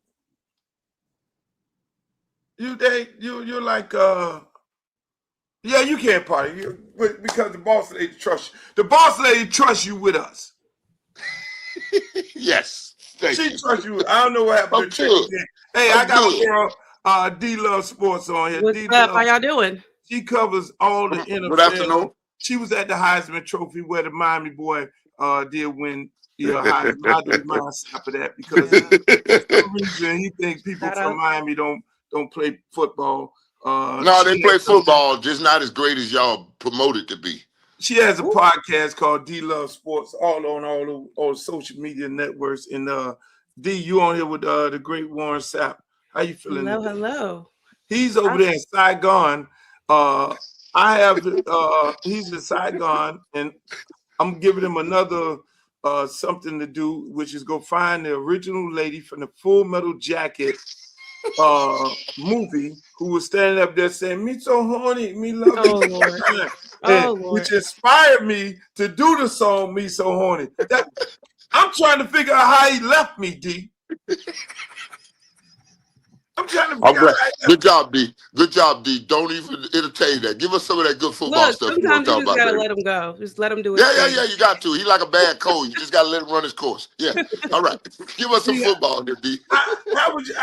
You're like yeah, you can't party because the boss lady trusts you. The boss lady trusts you with us. Yes. She trusts you. I don't know what happened to Trick. Hey, I got a girl, D Love Sports on here. What's up? How y'all doing? She covers all the NFL. Good afternoon. She was at the Heisman Trophy where the Miami boy did win How do we mind Sapp of that? Because for some reason he thinks people from Miami don't play football. No, they play football, just not as great as y'all promote it to be. She has a podcast called D Love Sports, all the social media networks. And D, you on here with the great Warren Sapp. How you feeling? Hello. He's over there in Saigon. He's in Saigon, and I'm giving him another something to do, which is go find the original lady from the Full Metal Jacket movie who was standing up there saying, "Me so horny, me love you," which inspired me to do the song "Me So Horny." I'm trying to figure out how he left me, D. I'm trying to figure out. Good job, D. Good job, D. Don't even entertain that. Give us some of that good football stuff. Sometimes you just gotta let him go. Just let him do it. Yeah. You got to. He's like a bad cold. You just gotta let him run his course. Yeah. All right. Give us some football, there, D. How would you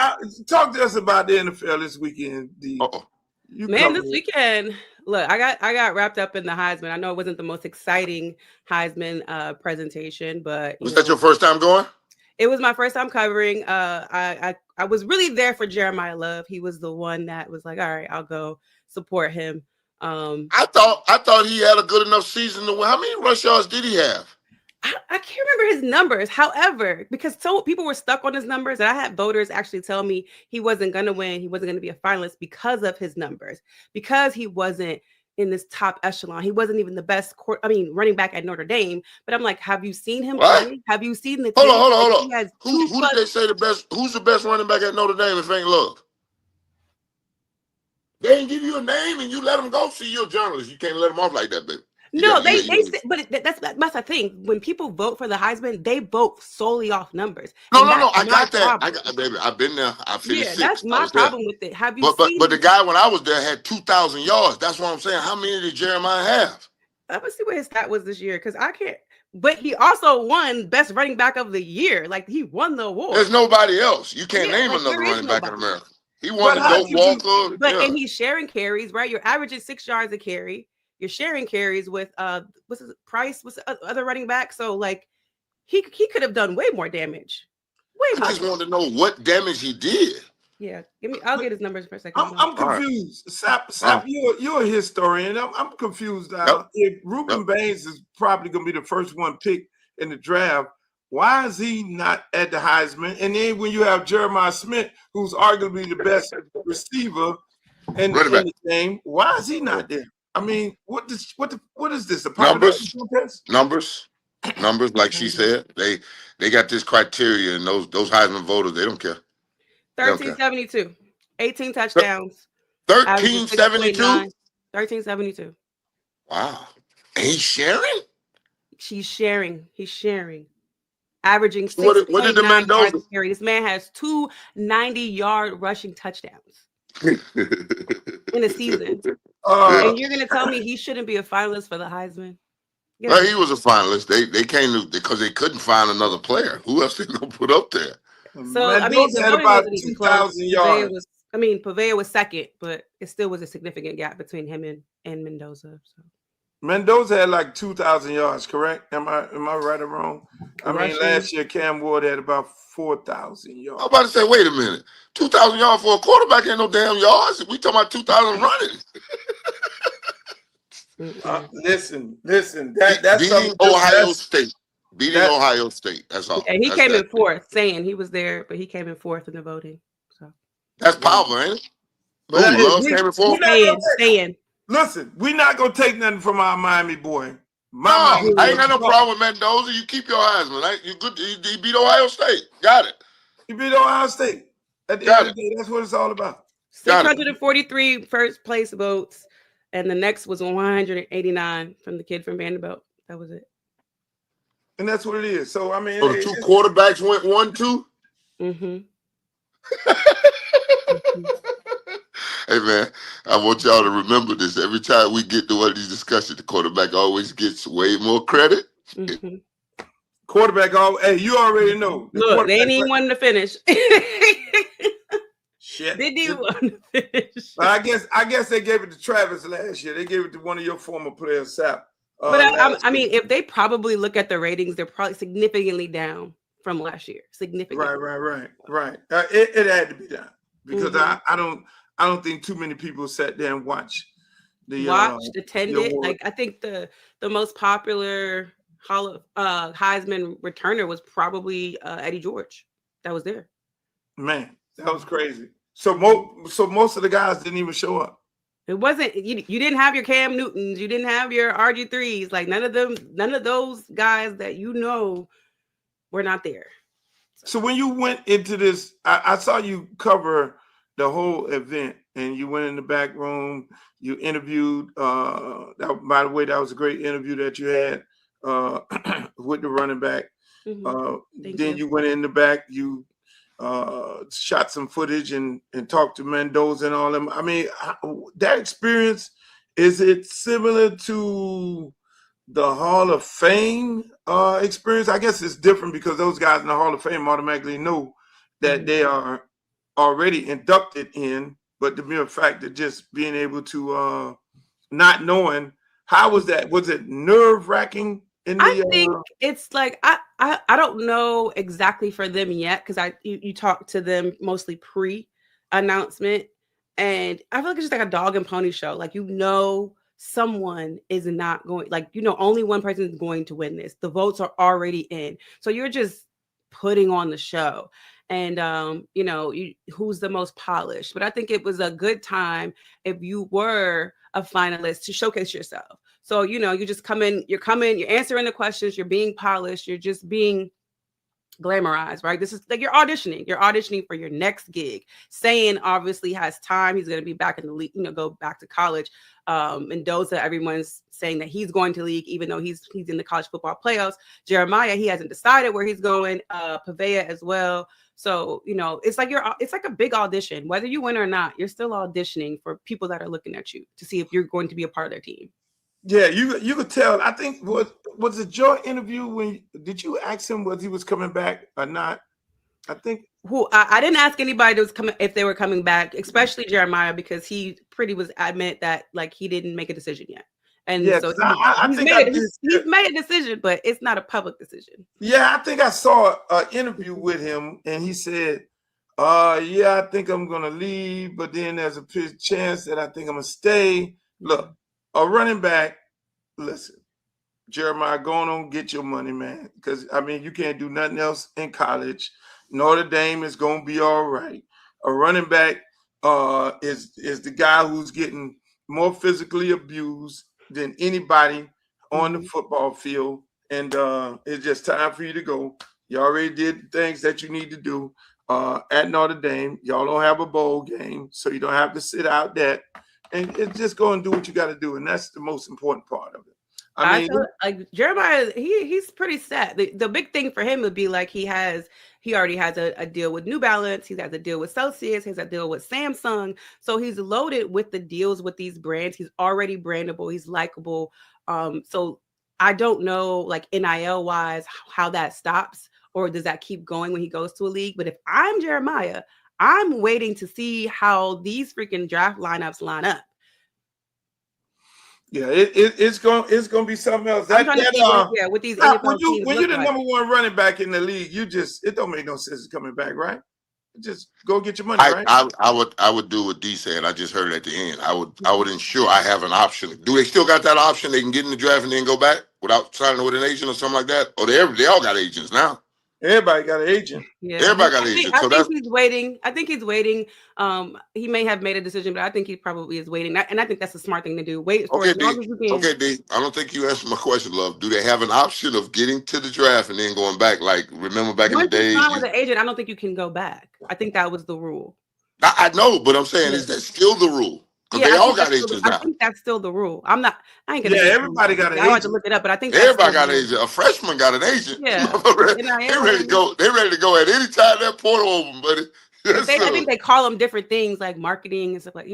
talk to us about the NFL this weekend, D? This weekend. Look, I got wrapped up in the Heisman. I know it wasn't the most exciting Heisman presentation, but was that your first time going? It was my first time covering. I was really there for Jeremiah Love. He was the one that was like, all right, I'll go support him. I thought he had a good enough season to win. How many rush yards did he have? I can't remember his numbers. However, because people were stuck on his numbers, and I had voters actually tell me he wasn't going to win. He wasn't going to be a finalist because of his numbers, because he wasn't in this top echelon. He wasn't even the best running back at Notre Dame. But I'm like, have you seen him play? Have you seen the tape? Hold on. Who did they say the best? Who's the best running back at Notre Dame if ain't Love? They ain't give you a name and you let them go. See, you're a journalist. You can't let them off like that, baby. But that's the thing. When people vote for the Heisman, they vote solely off numbers. No. I got that. Baby, I've been there. I finished sixth. That's my problem with it. Have you seen? But the guy when I was there had 2,000 yards. That's what I'm saying. How many did Jeremiah have? Let me see what his stat was this year, because I can't. But he also won Best Running Back of the Year. Like, he won the award. There's nobody else. You can't name another running back in America. He won the Dope Walker. And he's sharing carries, right? You're averaging 6 yards a carry. You're sharing carries with what's his Price? What's the other running back? So like he could have done way more damage. I just wanted to know what damage he did. Yeah, I'll get his numbers for a second. I'm confused. Right. Sapp, you're a historian. I'm confused. If Ruben Baines is probably going to be the first one picked in the draft, why is he not at the Heisman? And then when you have Jeremiah Smith, who's arguably the best receiver in the game, why is he not there? I mean, what is this? Numbers, like she said. They got this criteria, and those Heisman voters, they don't care. 1372, 18 touchdowns. 1372. 1372. Wow, and he's sharing. She's sharing. He's sharing. Averaging 6. What did the Mendoza carry? This man has 2 90-yard rushing touchdowns in a season. And you're gonna tell me he shouldn't be a finalist for the Heisman? Well, he was a finalist. They came to because they couldn't find another player. Who else they gonna put up there? So I mean, had about 2,000 yards. Pavea was second, but it still was a significant gap between him and Mendoza. So Mendoza had like 2,000 yards, correct? Am I right or wrong? I mean, last year Cam Ward had about 4,000 yards. I'm about to say, wait a minute, 2,000 yards for a quarterback ain't no damn yards. We talking about 2,000 running. Listen. That's beating Ohio State. Beating Ohio State. That's all. And he came in fourth, saying he was there, but he came in fourth in the voting. So that's powerful, ain't it? Love came in fourth. Staying. Listen, we're not gonna take nothing from our Miami boy. I ain't got no problem with Mendoza. You keep your Heisman. You good? He beat Ohio State. Got it. He beat Ohio State. At the end of the day, that's what it's all about. 643 first place votes, and the next was 189 from the kid from Vanderbilt. That was it. And that's what it is. So I mean, the 2 quarterbacks went 1-2. Mm-hmm. Hey man, I want y'all to remember this. Every time we get to one of these discussions, the quarterback always gets way more credit. Mm-hmm. Quarterback, hey, you already know. Look, they didn't want to finish. Shit, they didn't want to finish. But I guess they gave it to Travis last year. They gave it to one of your former players, Sapp. But last I year. mean, if they probably look at the ratings, they're probably significantly down from last year. Significantly. Right. It had to be done because Mhm. I don't think too many people sat there and watched Watched, the attended. award. Like I think the most popular Heisman returner was probably Eddie George. That was there. Man, that was crazy. So most of the guys didn't even show up. It wasn't you didn't have your Cam Newtons, you didn't have your RG3s, like none of those guys that were not there. So when you went into this, I saw you cover the whole event, and you went in the back room. You interviewed. By the way, that was a great interview that you had with the running back. Thank Then you. you went in the back. You shot some footage and talked to Mendoza and all them. I mean, that experience, is it similar to the Hall of Fame experience? I guess it's different because those guys in the Hall of Fame automatically know that they are already inducted in, but the mere fact of just being able to not knowing, how was that? Was it nerve-wracking in I the think it's like I don't know exactly for them yet because you talk to them mostly pre-announcement, and I feel like it's just like a dog and pony show. Like someone is not going, like only one person is going to win this. The votes are already in, so you're just putting on the show, and who's the most polished. But I think it was a good time if you were a finalist to showcase yourself. So, you just come in, you're answering the questions, you're being polished, you're just being glamorized, right? This is like you're auditioning for your next gig. Saying obviously has time. He's going to be back in the league, go back to college. Mendoza, everyone's saying that he's going to league, even though he's in the college football playoffs. Jeremiah, he hasn't decided where he's going. Pavea as well. So, it's like a big audition. Whether you win or not, you're still auditioning for people that are looking at you to see if you're going to be a part of their team. Yeah, you could tell. I think was it your interview when did you ask him whether he was coming back or not? I think I didn't ask anybody that was coming if they were coming back, especially Jeremiah, because he pretty was admit that like he didn't make a decision yet, and yeah, so I he's think I made did. he's made a decision, but it's not a public decision. Yeah, I think I saw an interview with him, and he said, yeah, I think I'm gonna leave, but then there's a chance that I think I'm gonna stay." Look, a running back. Listen, Jeremiah, going on, get your money, man. Because I mean, you can't do nothing else in college. Notre Dame is gonna be all right. A running back is the guy who's getting more physically abused than anybody on the football field, and it's just time for you to go. You already did the things that you need to do at Notre Dame. Y'all don't have a bowl game, so you don't have to sit out that. And it's just go and do what you got to do, and that's the most important part of it. I mean, like Jeremiah, he's pretty set. The big thing for him would be like he already has a deal with New Balance. He has a deal with Celsius. He has a deal with Samsung. So he's loaded with the deals with these brands. He's already brandable. He's likable. So I don't know, like NIL wise, how that stops, or does that keep going when he goes to a league? But if I'm Jeremiah, I'm waiting to see how these freaking draft lineups line up. Yeah, it's gonna be something else. I'm trying to see with these NFL teams. When you're the number one running back in the league, it don't make no sense coming back, right? Just go get your money, right? I would do what D said. I just heard it at the end. I would ensure I have an option. Do they still got that option? They can get in the draft and then go back without signing with an agent or something like that? Or they all got agents now. Everybody got an agent. Yeah, everybody got an agent. I think he's waiting. I think he's waiting. He may have made a decision, but I think he probably is waiting. And I think that's a smart thing to do. Wait for as long as you can. Okay, D. I don't think you answered my question, love. Do they have an option of getting to the draft and then going back? Like, remember back in the days? Once you sign with an agent, I don't think you can go back. I think that was the rule. I know, but I'm saying, is that still the rule? Because they all got agents now. I think that's still the rule. I ain't gonna. Yeah, everybody got an agent. I want to look it up, but I think everybody got an agent. A freshman got an agent. Yeah, they ready to go. They ready to go at any time that portal open, buddy. I think they call them different things like marketing and stuff like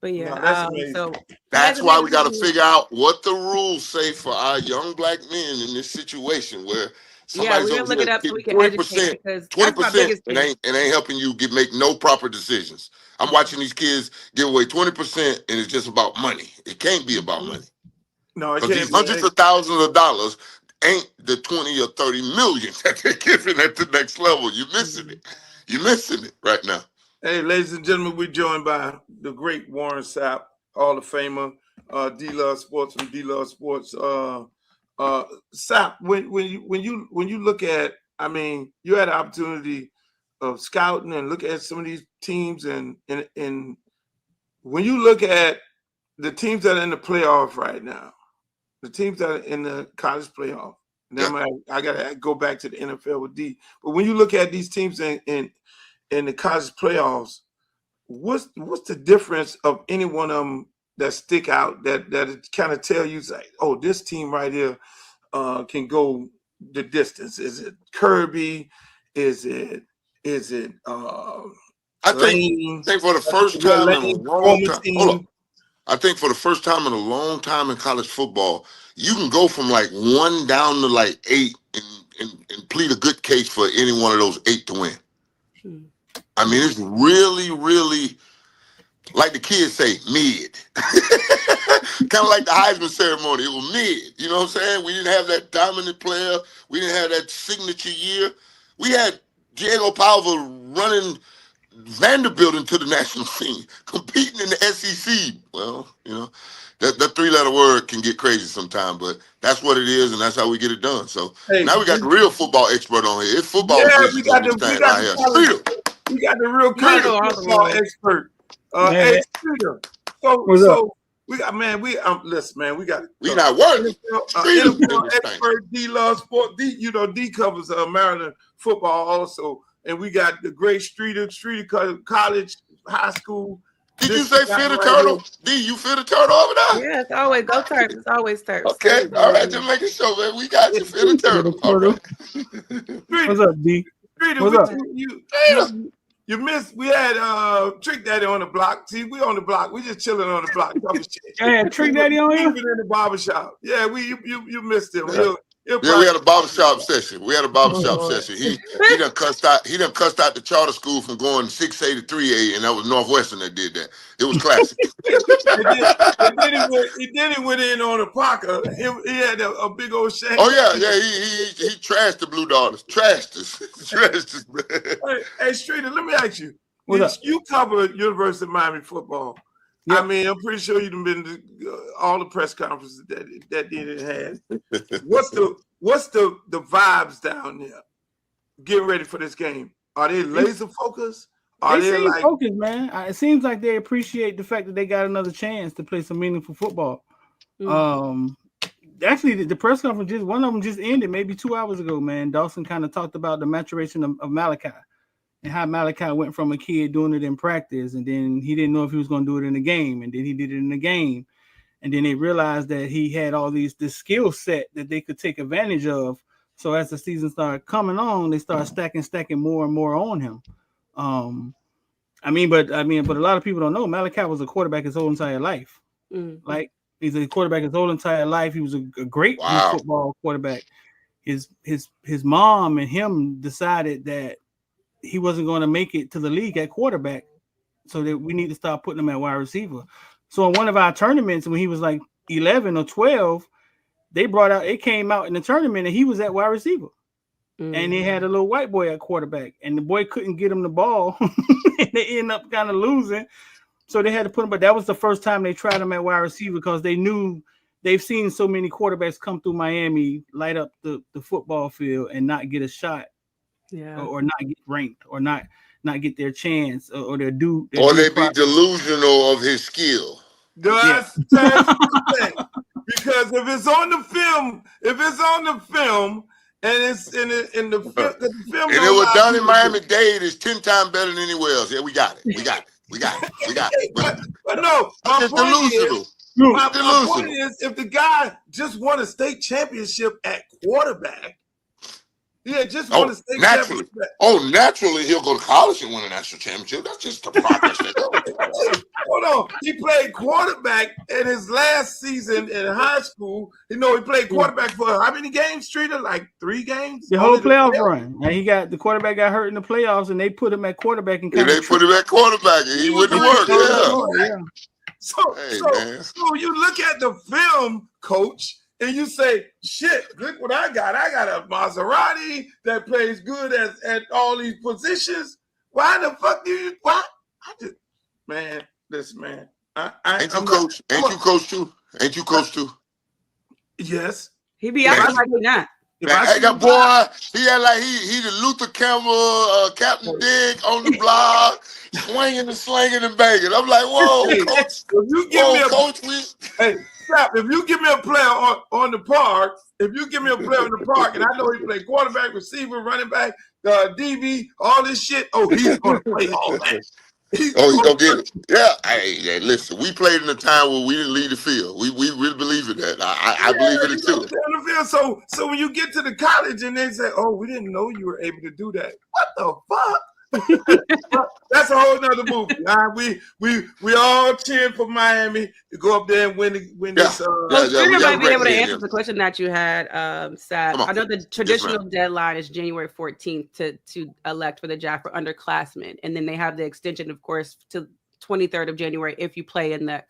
But yeah, no, that's amazing. So that's why we got to figure out what the rules say for our young black men in this situation where. We're gonna look it up so we can educate, because 20% it ain't helping you make no proper decisions. I'm watching these kids give away 20% and it's just about money. It can't be about money. No, it Because can't these be. hundreds of thousands of dollars ain't the 20 or 30 million that they're giving at the next level. You're missing it. You're missing it right now. Hey, ladies and gentlemen, we're joined by the great Warren Sapp, Hall of Famer, D-Love Sports from D-Love Sports. Sapp, when you look at, I mean, you had an opportunity of scouting and look at some of these teams, and when you look at the teams that are in the playoff right now, the teams that are in the college playoff, now I gotta go back to the NFL with D. But when you look at these teams in the college playoffs, what's the difference of any one of them that stick out that kind of tell you like, oh, this team right here can go the distance? Is it Kirby? Is it I think for the first time in a long time. Hold on. I think for the first time in a long time in college football, you can go from like 1 down to like 8 and plead a good case for any one of those 8 to win. I mean, it's really, really, like the kids say, mid. Kind of like the Heisman ceremony. It was mid. You know what I'm saying? We didn't have that dominant player. We didn't have that signature year. We had Diego Pavla running Vanderbilt into the national scene, competing in the SEC. Well, you know, that 3-letter word can get crazy sometimes, but that's what it is, and that's how we get it done. So now we got the real football expert on here. It's football we got the real college football expert. Hey, Streeter. So we got listen, man, we got not working. NFL expert D-Love Sport. D covers Maryland football also. And we got the great Streeter College, high school. Did you say fit a turtle? D, you fit a turtle over there? Yeah, it's always go Terps. It's always Terps. Okay, all right, just making sure, man. We got you fit a turtle. All right. What's up, D? Streeter, What's up? You missed. We had Trick Daddy on the block. See, we on the block. We just chilling on the block. Yeah, Trick Daddy on here? In the barbershop. Yeah, you missed him. Yeah, we had a barbershop session. He done cussed out the charter school from going 6A to 3A, and that was Northwestern that did that. It was classic. He went in on a Parker. He had a big old shake. Oh yeah. He trashed the Blue Daughters. Trashed us. Hey, Streeter, let me ask you. What's up? You cover University of Miami football. Yep. I mean, I'm pretty sure you've been to all the press conferences that it had. What's the vibes down there? Getting ready for this game. Are they laser focused? They seem focused, man. It seems like they appreciate the fact that they got another chance to play some meaningful football. Actually, the press conference, one of them just ended maybe 2 hours ago, man. Dawson kind of talked about the maturation of Malachi. And how Malachi went from a kid doing it in practice, and then he didn't know if he was going to do it in the game, and then he did it in the game, and then they realized that he had all this skill set that they could take advantage of. So as the season started coming on, they started stacking more and more on him. But a lot of people don't know Malachi was a quarterback his whole entire life. Like he's a quarterback his whole entire life. He was a great football quarterback. His mom and him decided that he wasn't going to make it to the league at quarterback, so that we need to start putting him at wide receiver. So in one of our tournaments, when he was like 11 or 12, it came out in the tournament and he was at wide receiver. And they had a little white boy at quarterback, and the boy couldn't get him the ball. And they ended up kind of losing. So they had to put him, but that was the first time they tried him at wide receiver because they knew they've seen so many quarterbacks come through Miami, light up the football field and not get a shot. Yeah, or not get ranked, or not get their chance, or their due. Or they be delusional of his skill. That's the thing. Because if it's on the film, and it's in the film, and it was done in Miami-Dade, it's 10 times better than anywhere else. Yeah, we got it. But no, my point is, if the guy just won a state championship at quarterback. Yeah, just want to stay naturally. Naturally, he'll go to college and win a national championship. That's just the progress they go. Hold on. He played quarterback in his last season in high school. He played quarterback for how many games, Streeter? Like 3 games? The whole playoff run. And the quarterback got hurt in the playoffs, and they put him at quarterback. And they put him at quarterback, and he went to work. Yeah. So you look at the film, coach, and you say, shit, look what I got. I got a Maserati that plays good at all these positions. Why the fuck do you, why? Man, listen, man. Ain't you coach too? Ain't you coach too? Yes. He be acting like he not. Hey, that boy, he had like he the Luther Campbell, Captain Dick on the block, swinging and slinging and banging. I'm like, whoa, coach. If you give me a coach, hey, Sapp, if you give me a player on the park, and I know he played quarterback, receiver, running back, DB, all this shit. Oh, he's gonna play all that. He's gonna get it. Yeah. Hey, listen, we played in a time where we didn't leave the field. We really believe in that. I believe in it too. So when you get to the college and they say, "Oh, we didn't know you were able to do that," what the fuck? That's a whole nother movie. We all cheering for Miami to go up there and win this. Streeter might be able to answer the question that you had, Sapp. I know the traditional deadline is January 14th to elect for the draft for underclassmen, and then they have the extension, of course, to 23rd of January if you play in the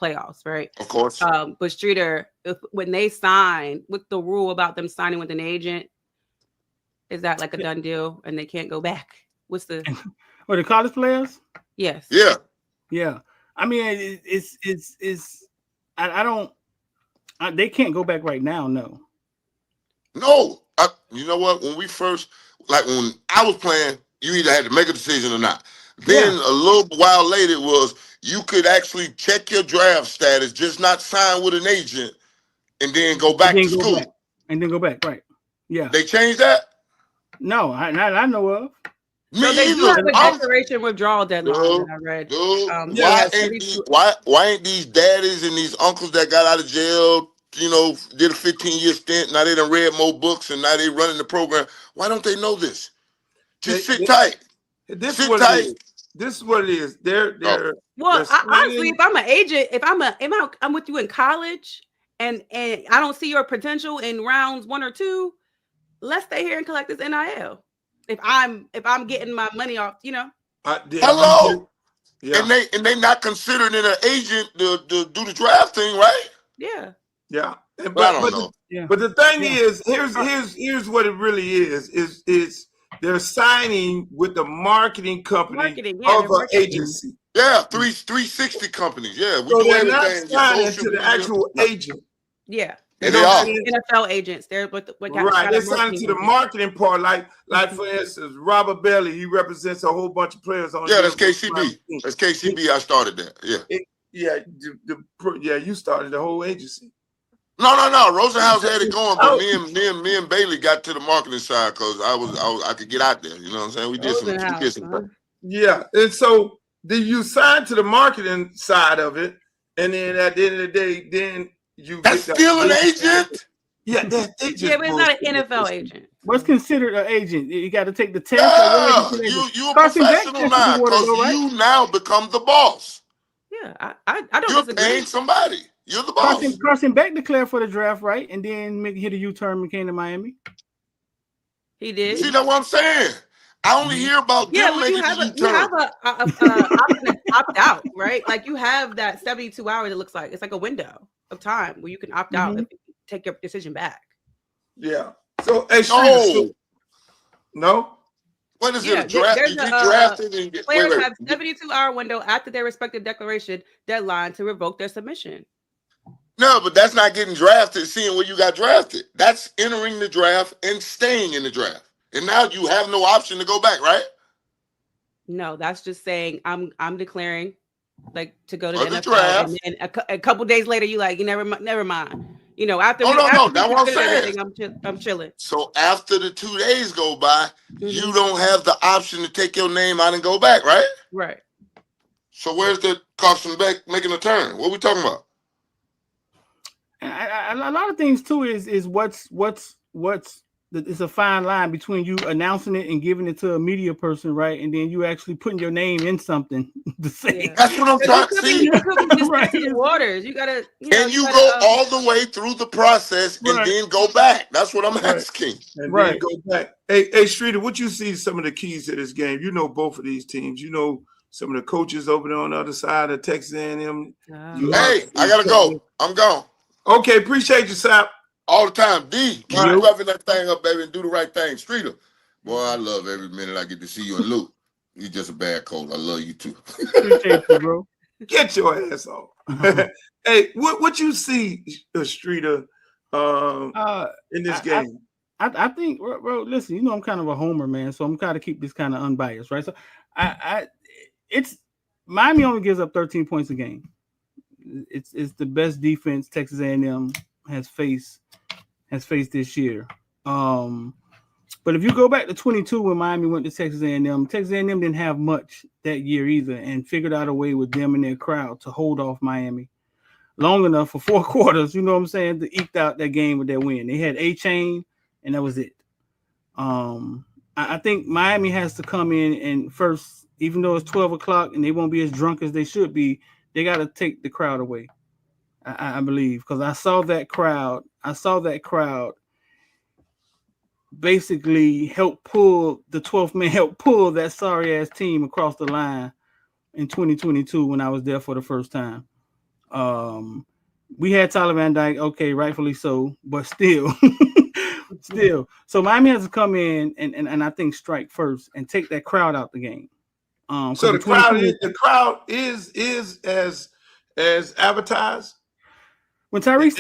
playoffs, right? Of course. But Streeter, when they sign, with the rule about them signing with an agent, is that like a done deal and they can't go back? What's the college players? Yes. Yeah. I mean, they can't go back right now. No. You know what? When I was playing, you either had to make a decision or not. Then a little while later, it was you could actually check your draft status, just not sign with an agent, and then go back to school. And then go back, right? Yeah. They changed that? No, I know of. So they do have a declaration withdrawal deadline that I read. Why ain't these daddies and these uncles that got out of jail, did a 15-year stint, now they done read more books and now they running the program? Why don't they know this? Just sit tight. This is what it is. They're honestly, if I'm an agent, if I'm with you in college and I don't see your potential in rounds 1 or 2, let's stay here and collect this NIL. If I'm getting my money off, Hello. Yeah. And they not considering it an agent to do the draft thing, right? Yeah. Yeah. But I don't know. But the thing is, here's what it really is they're signing with the marketing company of an agency. Yeah, 360 companies. Yeah, we so do they're not everything. signing to the actual agent. Yeah. They are NFL agents. They're they're signing to the marketing part. Like for instance, Robert Bailey, he represents a whole bunch of players on. Yeah, that's KCB. That's KCB. I started that. Yeah. You started the whole agency. No. Rosenhaus had it going, but me and Bailey got to the marketing side because I could get out there. You know what I'm saying? We did some. Yeah, and so then you sign to the marketing side of it, and then at the end of the day, then. That's still an agent? Yeah, that's agent. Yeah, but it's not an NFL agent. What's considered an agent? You got to take the test. Yeah, you a professional now because you now become the boss. Yeah, I don't You're disagree. paying somebody. You're the boss. Carson Beck declared for the draft, right? And then hit a U-turn and came to Miami. He did. See, that's what I'm saying. I only hear about them making you have a U-turn. You have a option to opt out, right? Like you have that 72 hours. It looks like it's like a window of time where you can opt out if you take your decision back. Yeah. So no. What is it? A draft? You get drafted and get players have 72-hour window after their respective declaration deadline to revoke their submission. No, but that's not getting drafted, seeing where you got drafted. That's entering the draft and staying in the draft. And now you have no option to go back, right? No, that's just saying I'm declaring like to go to the NFL, draft. And then a couple days later, you never mind. After that's what I'm saying. I'm chilling. So after the 2 days go by, you don't have the option to take your name out and go back, right? Right. So where's the Carson Beck making a turn? What are we talking about? A lot of things too is what's it's a fine line between you announcing it and giving it to a media person, right? And then you actually putting your name in something to say. Yeah. That's what I'm trying to see. Waters. You gotta. You go all the way through the process and then go back. That's what I'm asking. And then go back. Hey, Streeter, what you see some of the keys to this game? You know both of these teams. You know some of the coaches over there on the other side of Texas A&M. Hey, I gotta go. I'm gone. Okay, appreciate you, Sapp. All the time. D, keep roughing that thing up, baby, and do the right thing. Streeter. Boy, I love every minute I get to see you. And Luke, you're just a bad coach. I love you too. Appreciate you, bro. Get your ass off. Hey, what you see, Streeter, in this game? I think, bro, listen, you know, I'm kind of a homer, man, so I'm kind of keep this kind of unbiased, right? So it's Miami only gives up 13 points a game. It's the best defense Texas A&M has faced this year. But if you go back to 22 when Miami went to Texas A&M didn't have much that year either, and figured out a way with them and their crowd to hold off Miami long enough for 4 quarters, you know what I'm saying, to eke out that game with their win. They had A-Chain, and that was it. I think Miami has to come in and first, even though it's 12 o'clock and they won't be as drunk as they should be, they got to take the crowd away, I believe, because I saw that crowd basically help pull the 12th man, help pull that sorry ass team across the line in 2022 when I was there for the first time. We had Tyler Van Dyke, okay, rightfully so, but still. So Miami has to come in and I think strike first and take that crowd out the game. So the crowd is as advertised. When Tyreek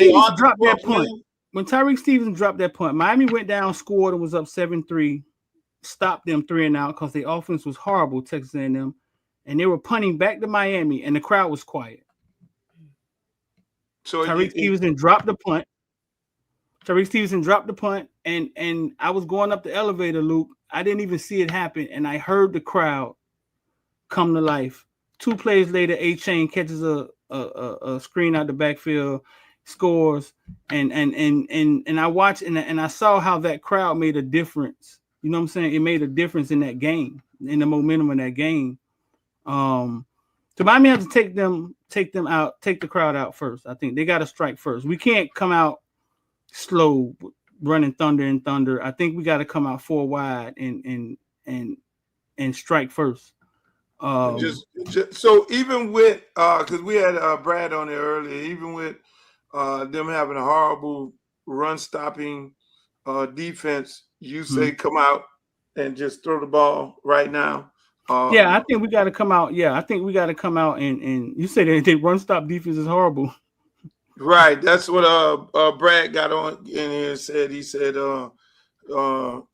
Stevens dropped that punt, Miami went down, scored, and was up 7-3, stopped them 3-and-out because the offense was horrible, Texas A&M, and they were punting back to Miami, and the crowd was quiet. So Tyreek Stevenson dropped the punt. And I was going up the elevator, Luke. I didn't even see it happen, and I heard the crowd come to life. 2 plays later, A-Chain catches a screen out the backfield, scores, and I watched and I saw how that crowd made a difference. You know what I'm saying? It made a difference in that game, in the momentum of that game. So Miami has to take them out, take the crowd out first. I think they got to strike first. We can't come out slow, running thunder. I think we got to come out 4 wide and strike first. So even with because we had Brad on there earlier, even with them having a horrible run stopping defense, you say come out and just throw the ball right now. I think we got to come out. Yeah, I think we got to come out and you say that the run stop defense is horrible. Right, that's what Brad got on in here. He said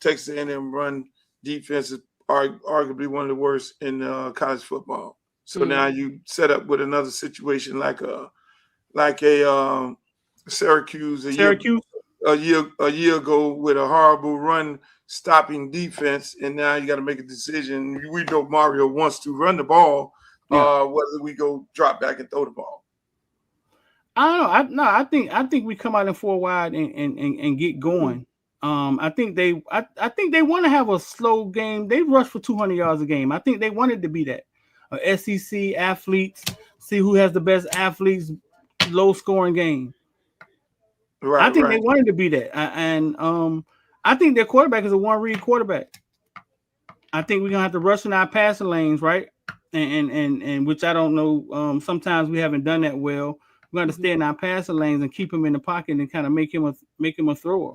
Texas A&M run defense is arguably one of the worst in college football. So now you set up with another situation like a Syracuse a year ago with a horrible run stopping defense, and now you got to make a decision. We know Mario wants to run the ball, whether we go drop back and throw the ball. I don't know. I think we come out in 4 wide and get going. I think they want to have a slow game. They rush for 200 yards a game. I think they wanted to be that. SEC athletes, see who has the best athletes, low scoring game. Right. I think they wanted to be that. I think their quarterback is a one-read quarterback. I think we're gonna have to rush in our passing lanes, right? And which I don't know. Sometimes we haven't done that well. We're going to stay in our passing lanes and keep him in the pocket and kind of make him a thrower.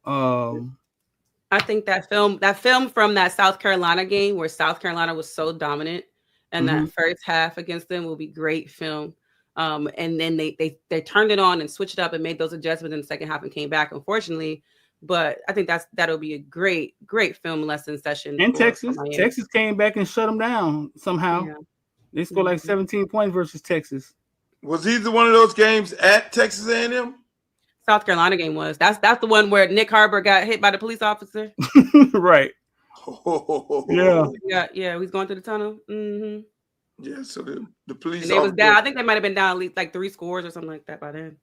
I think that film from that South Carolina game where South Carolina was so dominant and that first half against them will be great film. And then they turned it on and switched it up and made those adjustments in the second half and came back, unfortunately. But I think that'll be a great film lesson session. And Texas came back and shut them down somehow. Yeah. They scored like 17 points versus Texas. Was either one of those games at Texas A&M? South Carolina game was. That's the one where Nick Harbor got hit by the police officer. Right. Yeah. He's going through the tunnel. Mm-hmm. Yeah. So the police. And they was down. I think they might have been down at least like 3 scores or something like that by then.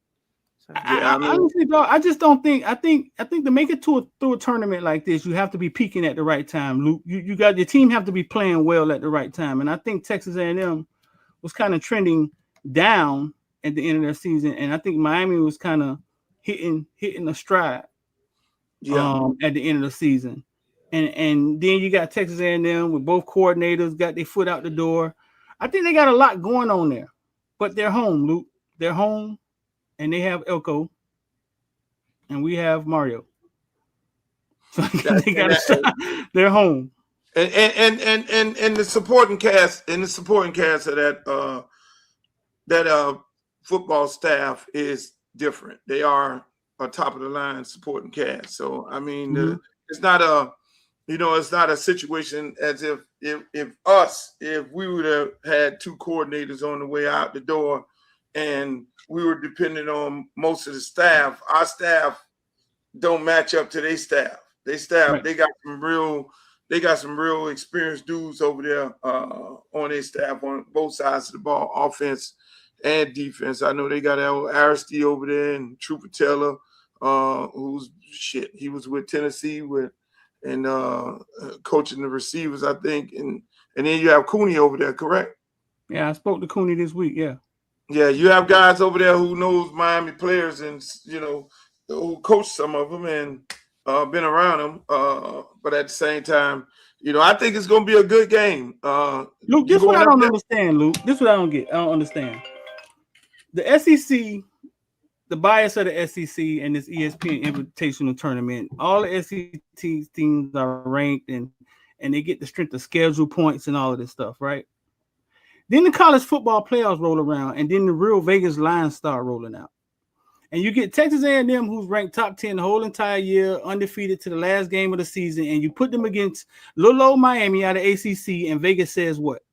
So, honestly, though, I just don't think. I think to make it through a tournament like this, you have to be peaking at the right time, Luke. You got your team have to be playing well at the right time, and I think Texas A&M was kind of trending down at the end of their season, and I think Miami was kind of hitting a stride at the end of the season. and then you got Texas A&M with both coordinators got their foot out the door. I think they got a lot going on there, but they're home, Luke. They're home, and they have Elko, and we have Mario. So they're home. And the supporting cast of that football staff is different. They are a top of the line supporting cast. So I mean, it's not a situation as if we would have had two coordinators on the way out the door, and we were dependent on most of the staff. Our staff don't match up to their staff. Right. They got some real experienced dudes over there on their staff on both sides of the ball, offense and defense. I know they got Aristide over there and Trooper Taylor, he was with Tennessee and coaching the receivers, I think, and then you have Cooney over there, correct? Yeah, I spoke to Cooney this week. Yeah, you have guys over there who knows Miami players and who coach some of them and been around them, but at the same time, I think it's going to be a good game. Luke, this is what I don't understand, Luke. This is what I don't get. I don't understand. The SEC, the bias of the SEC and this ESPN Invitational Tournament, all the SEC teams are ranked and they get the strength of schedule points and all of this stuff, right? Then the college football playoffs roll around, and then the real Vegas lines start rolling out. And you get Texas A&M, who's ranked top 10 the whole entire year, undefeated to the last game of the season, and you put them against little old Miami out of ACC, and Vegas says what?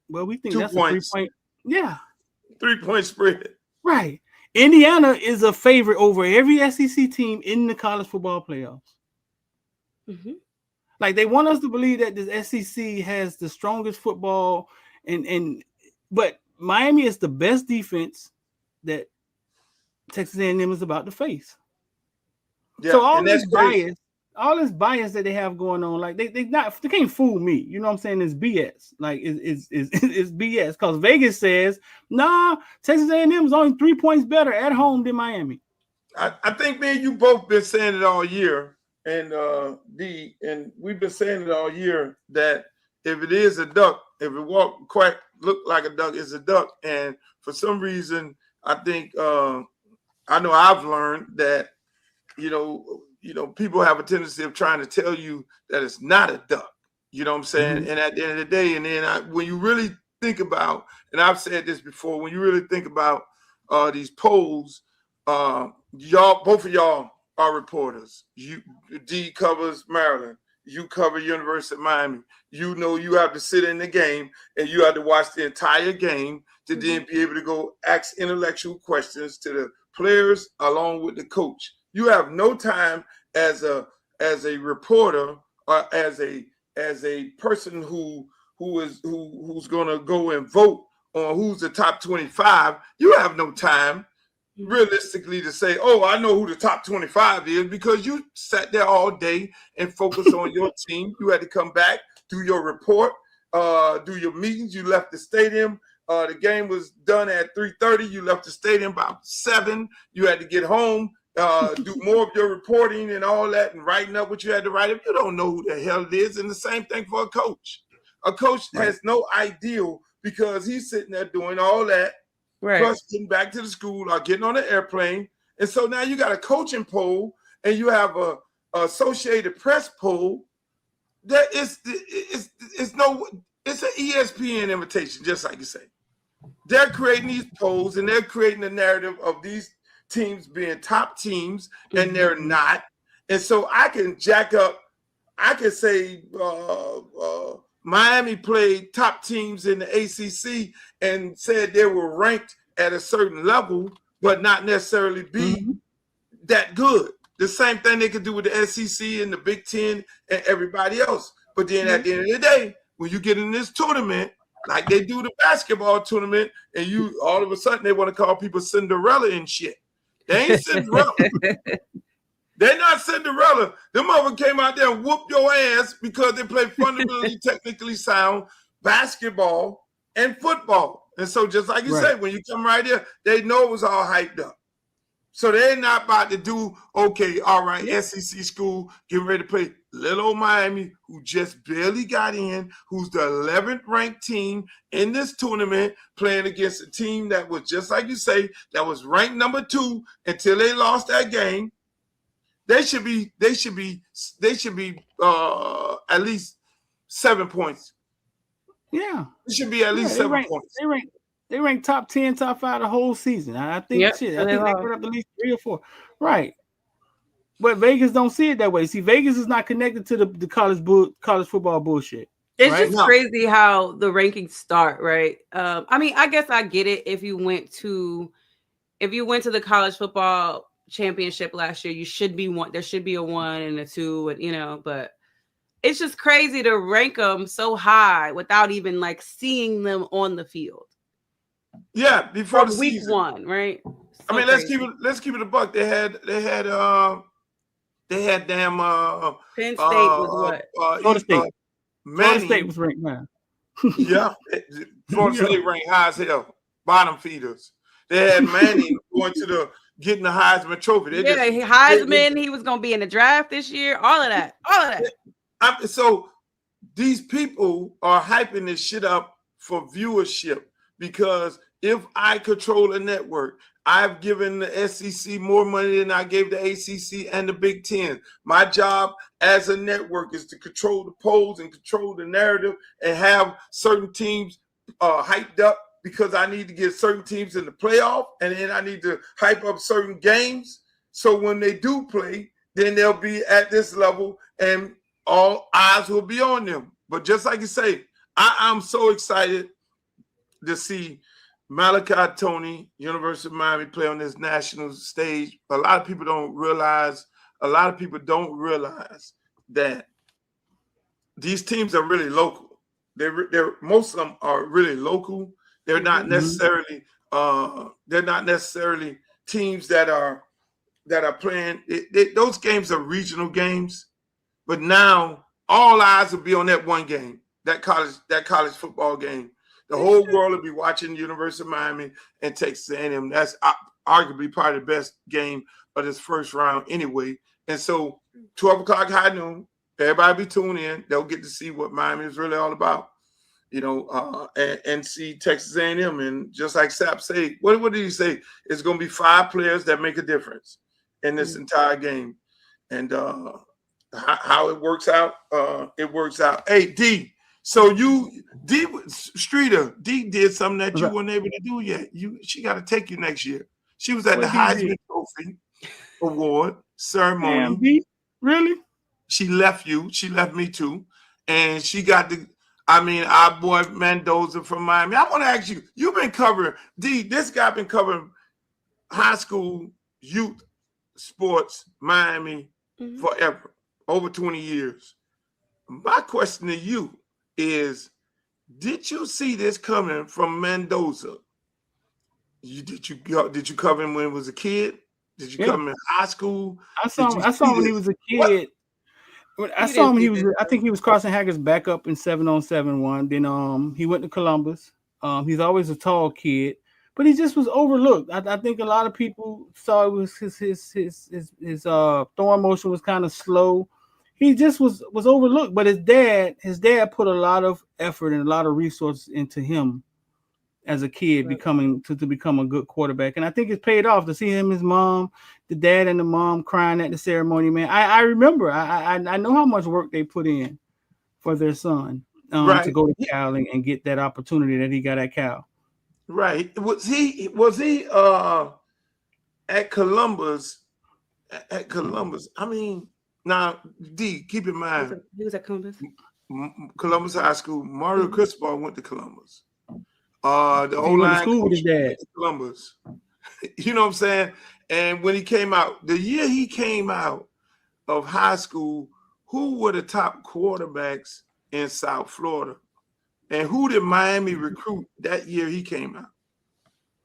Well, we think 2 that's points. a 3-point. Yeah. 3-point spread. Right. Indiana is a favorite over every SEC team in the college football playoffs. Mm-hmm. Like, they want us to believe that this SEC has the strongest football, but Miami is the best defense that Texas A&M is about to face. Yeah, so all this bias that they have going on, like they can't fool me. You know what I'm saying? It's BS. Like it's BS because Vegas says, nah, Texas A&M is only 3 points better at home than Miami. I think, man, you both been saying it all year, and we've been saying it all year that if it is a duck, if it look like a duck, it's a duck. And for some reason, I think I know I've learned that people have a tendency of trying to tell you that it's not a duck. You know what I'm saying? Mm-hmm. And at the end of the day, and then when you really think about, and I've said this before, when you really think about these polls, both of y'all are reporters. D covers Maryland. You cover University of Miami. You have to sit in the game and you have to watch the entire game to then be able to go ask intellectual questions to the players along with the coach. You have no time as a reporter or as a person who's going to go and vote on who's the top 25. You have no time realistically to say, oh, I know who the top 25 is, because you sat there all day and focused on your team. You had to come back, do your report, do your meetings. You left the stadium. The game was done at 3:30. You left the stadium about 7. You had to get home, do more of your reporting and all that, and writing up what you had to write up. You don't know who the hell it is. And the same thing for a coach. A coach has no idea because he's sitting there doing all that, plus getting back to the school or getting on an airplane. And so now you got a coaching poll and you have a Associated Press poll. That it's an ESPN invitation, just like you say. They're creating these polls and they're creating a narrative of these teams being top teams, and they're not. And so I can say Miami played top teams in the ACC and said they were ranked at a certain level, but not necessarily be that good. The same thing they could do with the SEC and the Big Ten and everybody else. But then at the end of the day, when you get in this tournament, like they do the basketball tournament, and you all of a sudden they want to call people Cinderella and shit. They ain't Cinderella. They're not Cinderella. Them motherfuckers came out there and whooped your ass because they play fundamentally, technically sound basketball and football. And so just like you said, when you come right here, they know it was all hyped up. So they're not about to do, okay, all right, SEC school, getting ready to play. little old Miami, who just barely got in, who's the 11th ranked team in this tournament, playing against a team that was, just like you say, that was ranked number 2 until they lost that game. They should be at least 7 points. Yeah. It should be at least 7 points. They rank top 10, top 5 the whole season. I think I think they went up at least 3 or 4. Right. But Vegas don't see it that way. See, Vegas is not connected to the college football bullshit. It's just crazy how the rankings start, right? I mean, I guess I get it. If you went to the college football championship last year, you should be one. There should be a 1 and a 2, and but it's just crazy to rank them so high without even like seeing them on the field. Yeah, before the week season. 1, right? So I mean, crazy. let's keep it a buck. They had damn Penn State was what? Florida State. Florida State was ranked 9. Yeah, Florida State ranked high as hell. Bottom feeders. They had Manning getting the Heisman Trophy. Heisman. He was going to be in the draft this year. All of that. So these people are hyping this shit up for viewership, because if I control a network, I've given the SEC more money than I gave the ACC and the Big Ten. My job as a network is to control the polls and control the narrative and have certain teams hyped up, because I need to get certain teams in the playoff, and then I need to hype up certain games. So when they do play, then they'll be at this level and all eyes will be on them. But just like you say, I'm so excited to see Malachi Tony, University of Miami, play on this national stage. A lot of people don't realize that these teams are really local. They're most of them are really local. They're not necessarily teams that are playing. Those games are regional games, but now all eyes will be on that one game, that college football game. The whole world will be watching University of Miami and Texas A&M. That's arguably probably the best game of this first round anyway. And so 12 o'clock high noon, everybody be tuned in. They'll get to see what Miami is really all about, and see Texas A&M. And just like Sapp said, what did he say? It's going to be 5 players that make a difference in this entire game. And how it works out, it works out. Hey, D. So D did something that you weren't able to do yet. She got to take you next year. She was at the Heisman Trophy Award ceremony. Damn, D? Really? She left you. She left me too. And she got our boy Mendoza from Miami. I want to ask you, you've been covering, D, this guy been covering high school youth sports, Miami, forever, over 20 years. My question to you is, did you see this coming from Mendoza? Did you cover him when he was a kid? Did you cover him in high school? I saw him when he was a kid. I saw him. I think he was crossing Haggard's back up in 7-on-7 Then he went to Columbus. He's always a tall kid, but he just was overlooked. I think a lot of people saw it was his throwing motion was kind of slow. He just was overlooked, but his dad put a lot of effort and a lot of resources into him as a kid, becoming a good quarterback. And I think it's paid off to see him, his mom, the dad and the mom crying at the ceremony, man. I remember, I know how much work they put in for their son to go to Cal and get that opportunity that he got at Cal. Right. Was he at Columbus? At Columbus. I mean, now, D, keep in mind. He was at Columbus. Columbus High School. Mario Cristobal went to Columbus. The whole line school with his dad. Columbus. You know what I'm saying? And when he came out, the year he came out of high school, who were the top quarterbacks in South Florida? And who did Miami recruit that year he came out?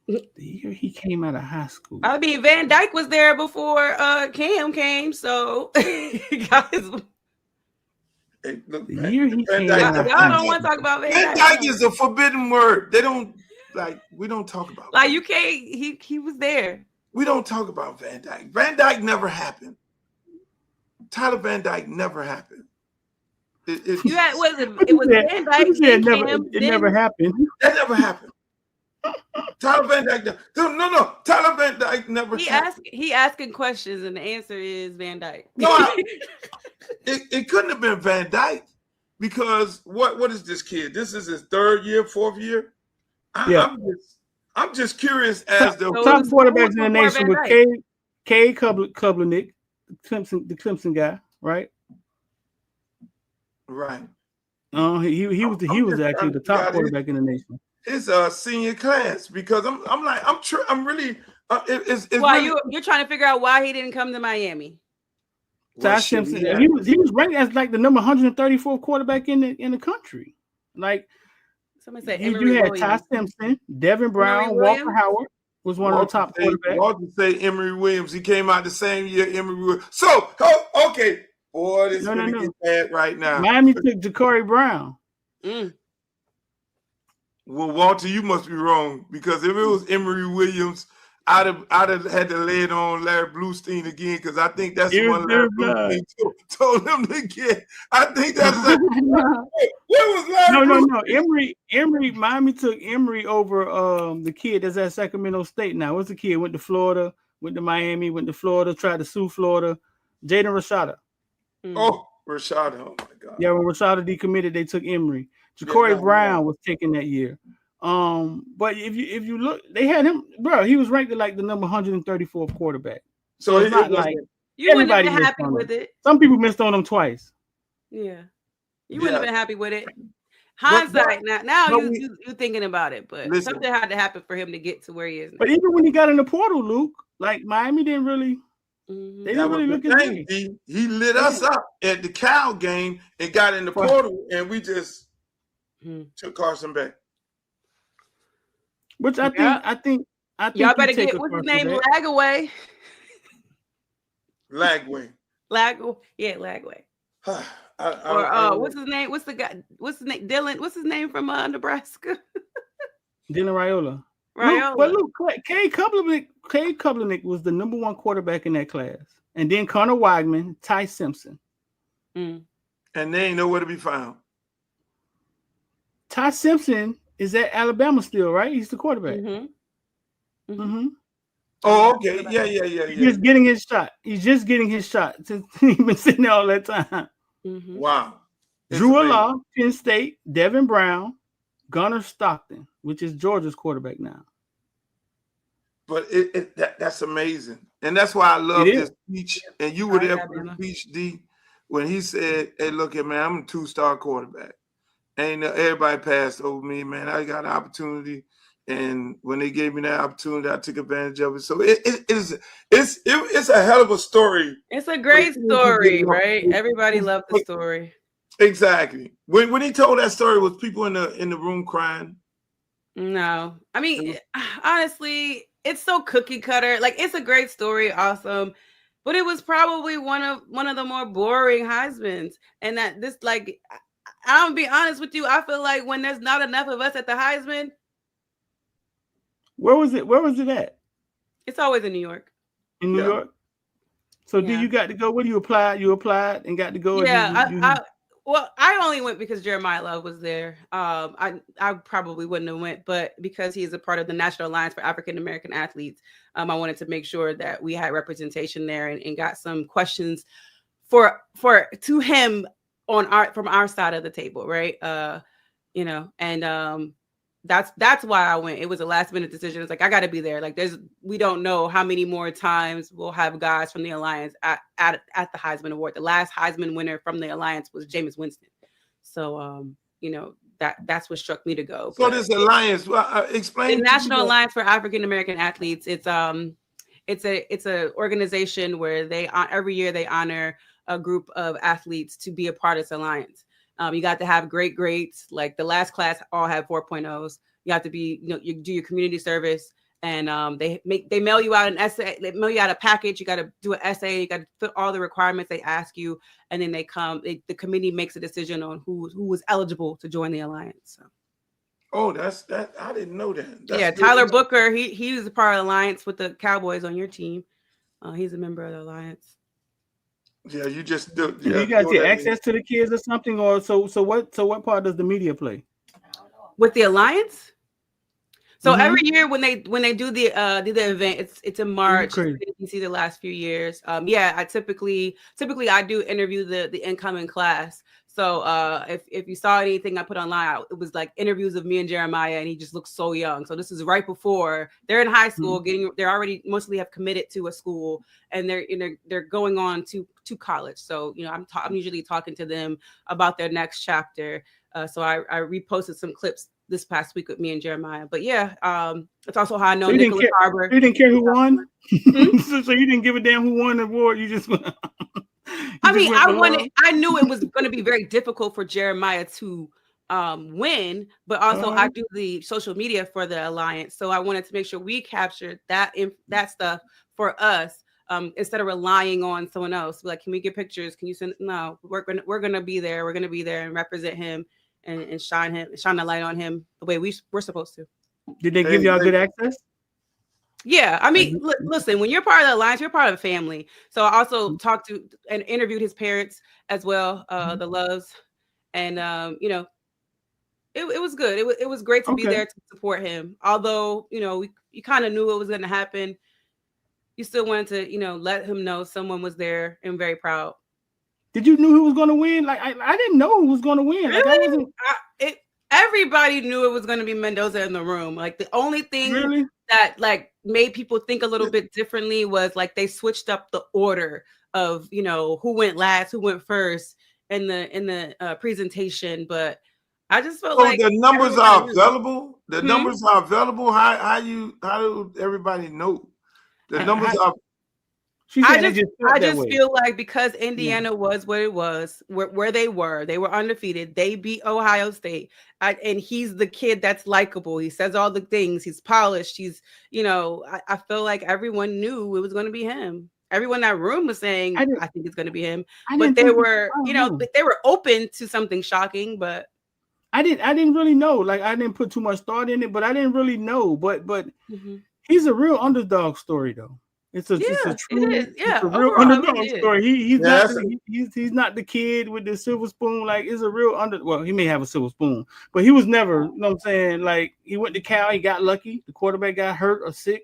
The year he came out of high school. I mean, Van Dyke was there before Cam came, so guys. Hey, look, the man, year he Van came Dyke, out. Y'all don't want to talk about Van Dyke is a forbidden word. They don't we don't talk about like you can't. He was there. We don't talk about Van Dyke. Van Dyke never happened. Tyler Van Dyke never happened. It was Van Dyke. It never happened. That never happened. Tyler Van Dyke. No. Tyler Van Dyke never happened. He asking questions, and the answer is Van Dyke. No, it couldn't have been Van Dyke because what is this kid? This is his 3rd year, 4th year. I'm just curious as to top quarterbacks in the nation with K. Kublernick, the Clemson guy, right? Right. He was actually the top quarterback in the nation. His senior class, because I'm really you're trying to figure out why he didn't come to Miami. Ty Simpson, he was ranked as like the number 134th quarterback in the country. Like somebody said, you had Ty Simpson, Devin Brown, Walker Howard was one of the top quarterbacks. Walter say Emory Williams. He came out the same year. Emory Williams. So okay, boy, this is gonna get bad right now. Miami took Ja'Cory Brown. Well, Walter, you must be wrong, because if it was Emory Williams, I'd have had to lay it on Larry Bluestein again, because I think that's the one Larry Bluestein told him to get. I think that's where was Larry? No. Emory. Miami took Emory over the kid that's at Sacramento State now. What's the kid? Went to Florida, went to Miami, went to Florida, tried to sue Florida. Jaden Rashada. Oh, Rashada. Oh my God. Yeah, when Rashada decommitted, they took Emory. Ja'Cory Brown was taken that year. But if you look, they had him, bro. He was ranked like the number 134th quarterback. So it's not like you wouldn't have been happy with it. Some people missed on him twice. Yeah, you wouldn't have been happy with it. Hindsight, now you thinking about it, but something had to happen for him to get to where he is now. But even when he got in the portal, Luke, like Miami didn't really. They didn't really look at him. He lit us up at the Cal game and got in the portal, and we just took Carson back. Which I think y'all better get what's his name? Lagway. Lagway. Lagway. Or what's his name? What's the guy? What's his name? Dylan. What's his name from Nebraska? Dylan Raiola. Look, K. Kublernick was the number 1 quarterback in that class, and then Connor Weigman, Ty Simpson, and they ain't nowhere to be found. Ty Simpson is at Alabama still, right? He's the quarterback. Oh, okay. Yeah. He's just getting his shot. Since he's been sitting there all that time. Wow. Drew Law, Penn State, Devin Brown, Gunnar Stockton, which is Georgia's quarterback now. But that's amazing. And that's why I love this speech. And you were there for the speech, D, when he said, hey, look at man, I'm a 2-star quarterback. And everybody passed over me, man. I got an opportunity. And when they gave me that opportunity, I took advantage of it. So it's a hell of a story. It's a great story, right? Everybody loved the story. Exactly. When he told that story, was people in the room crying? No. I mean, honestly, it's so cookie cutter. Like, it's a great story, awesome. But it was probably one of the more boring Heismans. And that this, like, I'm gonna be honest with you, I feel like when there's not enough of us at the Heisman. Where was it at? It's always in New York. In New York? So you got to go? What do you apply? You applied and got to go? Yeah, I only went because Jeremiah Love was there. I probably wouldn't have went, but because he's a part of the National Alliance for African American Athletes, I wanted to make sure that we had representation there and got some questions to him from our side of the table, right? That's why I went. It was a last minute decision. It's like, I got to be there. Like, we don't know how many more times we'll have guys from the Alliance at the Heisman Award. The last Heisman winner from the Alliance was Jameis Winston. So, that's what struck me to go. So this Alliance, explain. The National Alliance for African American Athletes. It's a organization where every year they honor a group of athletes to be a part of this alliance. You got to have great grades. Like the last class all had 4.0s. You have to be, you do your community service, and they mail you out an essay. They mail you out a package. You got to do an essay. You got to fit all the requirements they ask you, and then the committee makes a decision on who was eligible to join the alliance. So. Oh, that's that. I didn't know that. That's Tyler Booker. He was a part of the alliance with the Cowboys on your team. He's a member of the alliance. Yeah, you just do. Do Yeah, you guys throw get that access to the kids or something, or so what part does the media play with the Alliance? So Mm-hmm. every year when they do the event, it's in March. Crazy. You see the last few years. Yeah, I typically I do interview the incoming class. So if you saw anything I put online, it was like interviews of me and Jeremiah, and he just looks so young. So this is right before they're in high school, they're already mostly have committed to a school, and they're going on to college. So I'm usually talking to them about their next chapter. So I reposted some clips this past week with me and Jeremiah. But yeah, it's also how I know Nicholas Harbor. You didn't care who won? So you didn't give a damn who won the award? You just I mean, I knew it was going to be very difficult for Jeremiah to win, but also I do the social media for the Alliance. So I wanted to make sure we captured that stuff for us. Instead of relying on someone else. Like, can we get pictures? Can you send? No, we're gonna be there. We're gonna be there and represent him and shine the light on him the way we're supposed to. Did they give y'all good access? Yeah, I mean, listen, when you're part of the Alliance, you're part of the family. So I also talked to and interviewed his parents as well, the Loves, and it was good. It was great to be there to support him. Although you kind of knew what was going to happen, you still wanted to let him know someone was there and very proud. Did you know who was going to win? Like I didn't know who was going to win. Really? Like I wasn't. Everybody knew it was going to be Mendoza in the room. Like the only thing that like made people think a little bit differently was like they switched up the order of who went last, who went first in the presentation. But I just felt like the numbers are available. The numbers are available. How do everybody know the numbers are? I just feel like because Indiana was what it was, where they were undefeated. They beat Ohio State, and he's the kid that's likable. He says all the things. He's polished. He's, I feel like everyone knew it was going to be him. Everyone in that room was saying, I think it's going to be him. But they were, they were open to something shocking. But I didn't really know. Like I didn't put too much thought in it, but I didn't really know. But he's a real underdog story, though. It's a real underdog story. He's not the kid with the silver spoon. Like it's a real well, he may have a silver spoon, but he was never, you know what I'm saying? Like he went to Cal, he got lucky. The quarterback got hurt or sick.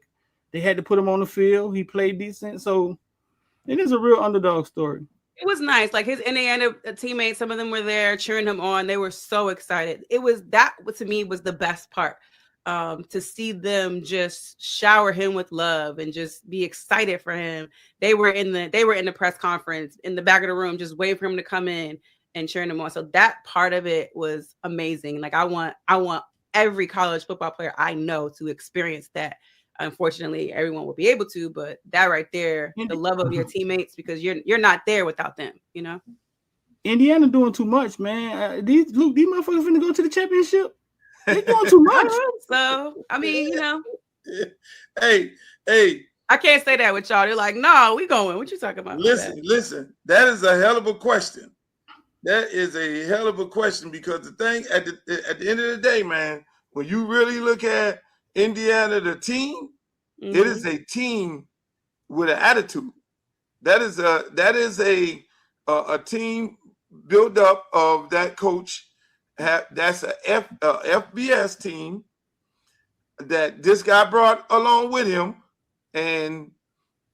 They had to put him on the field. He played decent. So it is a real underdog story. It was nice. Like his Indiana teammates, some of them were there cheering him on. They were so excited. That to me was the best part. To see them just shower him with love and just be excited for him. They were in the press conference in the back of the room, just waiting for him to come in and cheering him on. So that part of it was amazing. Like I want every college football player I know to experience that. Unfortunately, everyone will be able to, but that right there, the love of your teammates, because you're not there without them, Indiana doing too much, man. These motherfuckers finna go to the championship. They're doing too much. So, I mean, Hey. I can't say that with y'all. They're like, no, we going. What you talking about? Listen. That is a hell of a question. That is a hell of a question because the thing at the end of the day, man, when you really look at Indiana, the team, it is a team with an attitude. That is a team built up of that coach. That's a FBS team that this guy brought along with him, and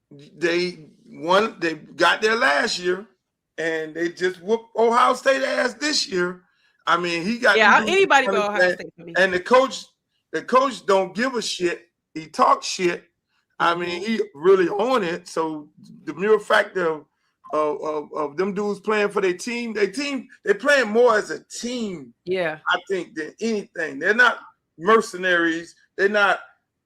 they got there last year, and they just whooped Ohio State ass this year. I mean, he got anybody but Ohio State for me. And the coach don't give a shit. He talks shit. I mean, he really on it. So the mere fact of them dudes playing for their team, they're playing more as a team. Yeah, I think than anything. They're not mercenaries. They're not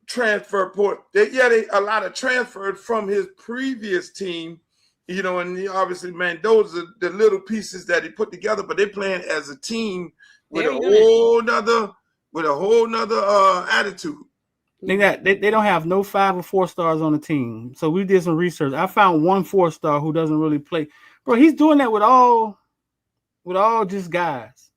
transfer port. They a lot of transferred from his previous team, and obviously Mendoza, the little pieces that he put together, but they're playing as a team with a whole nother attitude. They don't have no 5 or 4 stars on the team. So we did some research. I found 1 4-star who doesn't really play. Bro, he's doing that with all just guys.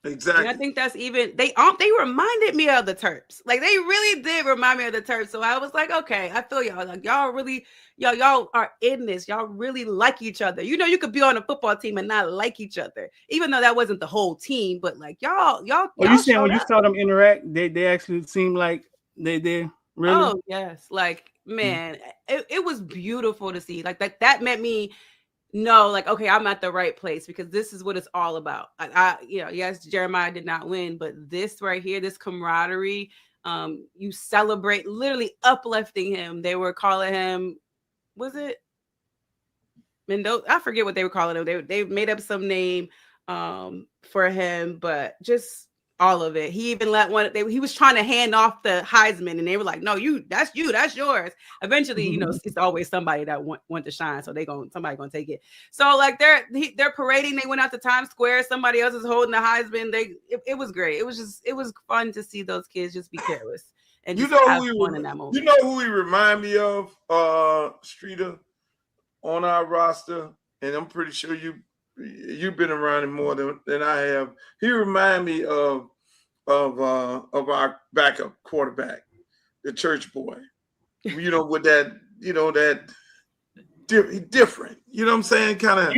Exactly. And I think that's even they reminded me of the Terps. Like they really did remind me of the Terps. So I was like, okay, I feel y'all. Like y'all really, y'all are in this. Y'all really like each other. You know, you could be on a football team and not like each other, even though that wasn't the whole team. But like y'all. Oh, you saying when you saw them interact, they actually seemed like they really? Oh yes, like man, it was beautiful to see. Like that meant me. No, like, okay, I'm at the right place because this is what it's all about. Like yes, Jeremiah did not win, but this right here, this camaraderie, you celebrate, literally uplifting him. They were calling him, was it Mendoza? I forget what they were calling him. They made up some name for him, but just all of it. He even let he was trying to hand off the Heisman, and they were like, "No, that's yours." Eventually, you know, it's always somebody that want to shine, so somebody gonna take it. So like they're parading. They went out to Times Square. Somebody else is holding the Heisman. It was great. It was fun to see those kids just be careless and just have fun in that moment. You know who he remind me of, Streeter, on our roster, and I'm pretty sure you've been around him more than I have. He remind me of our backup quarterback, the church boy. You know, with that, different. You know what I'm saying? Kind of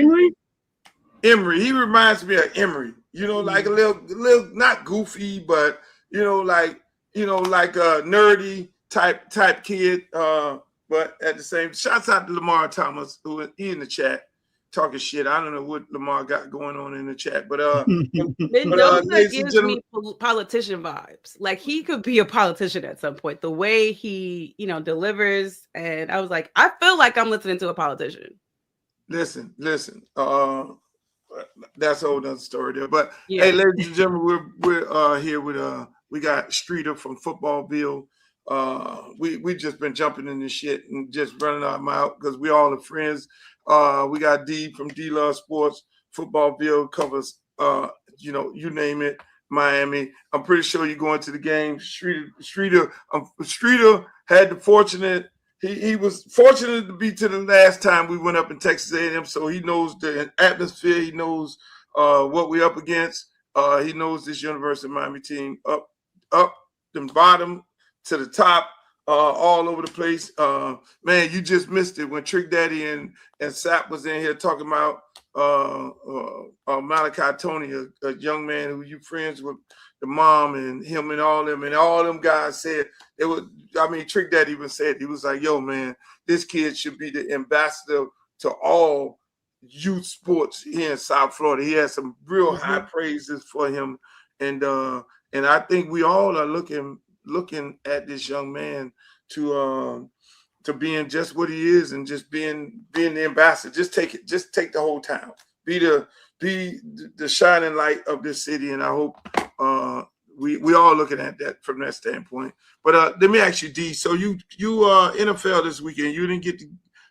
Emery. He reminds me of Emery. You know, like a little not goofy, but like a nerdy type kid. But at the same, shouts out to Lamar Thomas, who he in the chat talking shit. I don't know what Lamar got going on in the chat, but Mendoza gives me politician vibes. Like he could be a politician at some point. The way he, delivers, and I was like, I feel like I'm listening to a politician. Listen. That's a whole nother story there. But hey, ladies and gentlemen, we're here with we got Streeter from Footballville. We just been jumping in this shit and just running our mouth because we all are friends. We got D from D Love Sports. Footballville covers you name it, Miami. I'm pretty sure you're going to the game. Streeter had the fortunate. He was fortunate to be to the last time we went up in Texas A&M, so he knows the atmosphere. He knows what we're up against. He knows this University of Miami team up and bottom to the top, all over the place. Man, you just missed it when Trick Daddy and Sapp was in here talking about Malachi Tony, a young man who you friends with the mom and him and all them guys said it was. I mean, Trick Daddy even said, he was like, "Yo, man, this kid should be the ambassador to all youth sports here in South Florida." He has some real high praises for him, and I think we all are looking at this young man to being just what he is and just being the ambassador. Just take the whole town. Be the shining light of this city, and I hope we all looking at that from that standpoint. But let me ask you, D. So you NFL this weekend. You didn't get to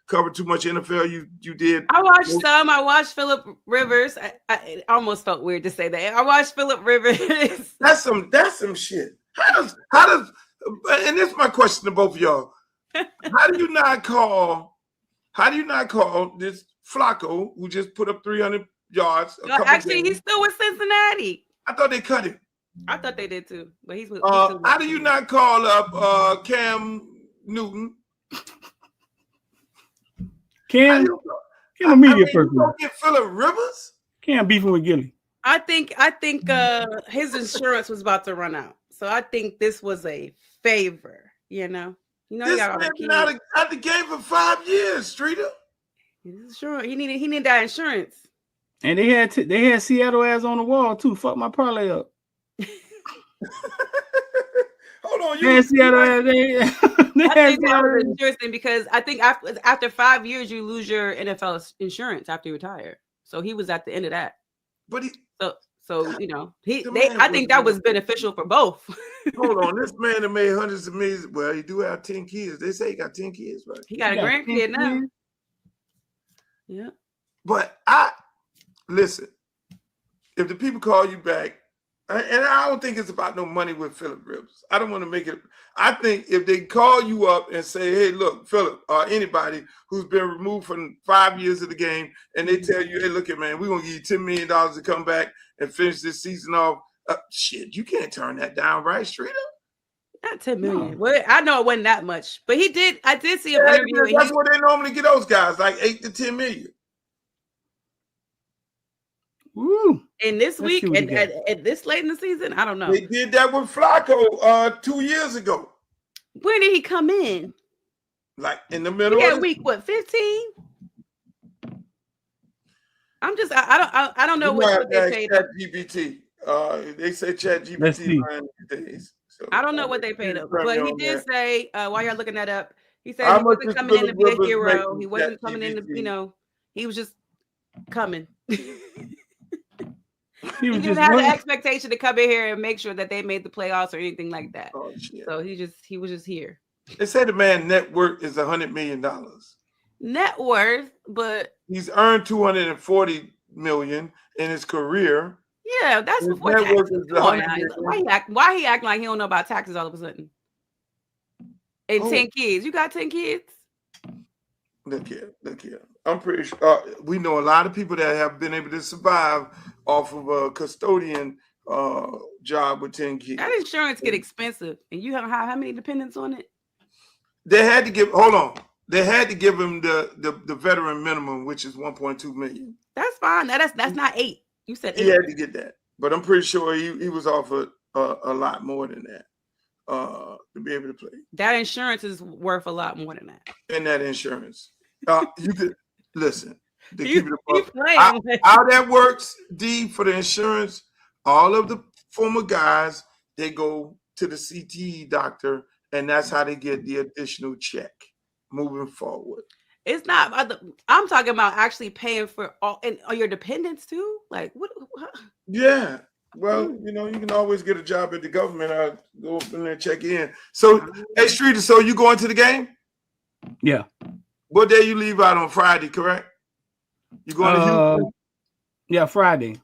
cover too much NFL. You did. I watched some. I watched Phillip Rivers. It almost felt weird to say that. I watched Phillip Rivers. That's some shit. How does and this is my question to both of y'all. How do you not call this Flacco, who just put up 300 yards? Actually, he's still with Cincinnati. I thought they cut him. I thought they did too, but he's with. How do you not call up Cam Newton? Cam a media person. You don't get Phillip Rivers? Cam beefing with Gilly. I think his insurance was about to run out, so I think this was a favor. You know, this man been out the game for 5 years, Streeter. Sure, he needed that insurance. And they had Seattle ass on the wall too. Fuck my parlay up. Hold on, you had Seattle ass. I think that was interesting because I think after 5 years you lose your NFL insurance after you retire. So he was at the end of that. But I think that was beneficial for both. Hold on, this man that made hundreds of millions. Well, he do have 10 kids. They say he got 10 kids, right? He got a grandkid now. Yeah. But listen, if the people call you back And I don't think it's about no money with Phillip Rivers. I don't want to make it. I think if they call you up and say, hey, look, Phillip, or anybody who's been removed from 5 years of the game, and they tell you, hey, look, man, we're going to give you $10 million to come back and finish this season off. Shit, you can't turn that down, right, Streeter? Not 10 million. No. Well, I know it wasn't that much, but he did. I did see an interview. That's what they normally get those guys, like 8 to 10 million. Ooh. And this week, and this late in the season, I don't know. They did that with Flacco 2 years ago. When did he come in? Like in the middle of week, what, 15? I'm just, I don't know what they paid. ChatGPT. They say ChatGPT days. So, I don't know what they paid him, but he did say while you're looking that up, he said he wasn't coming in to be a hero. He wasn't coming in to, he was just coming. He didn't have the expectation to come in here and make sure that they made the playoffs or anything like that. Oh, so he was just here. They say the man net worth is $100 million. Net worth, but he's earned $240 million in his career. Yeah, that's his before taxes. Why he acting like he don't know about taxes all of a sudden? And 10 kids. You got 10 kids? Look here. I'm pretty sure we know a lot of people that have been able to survive off of a custodian job with 10 kids. That insurance get expensive, and you have how many dependents on it? They had to give. Hold on. They had to give him the veteran minimum, which is $1.2 million. That's fine. That's not 8. You said 8. He had to get that, but I'm pretty sure he was offered a lot more than that to be able to play. That insurance is worth a lot more than that. And that insurance, you could listen. To keep it how that works, D, for the insurance, all of the former guys, they go to the CTE doctor, and that's how they get the additional check moving forward. It's not. I'm talking about actually paying for all and your dependents too. Like what? Yeah. Well, you can always get a job at the government. I'll go up in there and check in. So, hey, Streeter, so you going to the game? Yeah. What day you leave out on Friday, correct? You going to Houston? Yeah, Friday.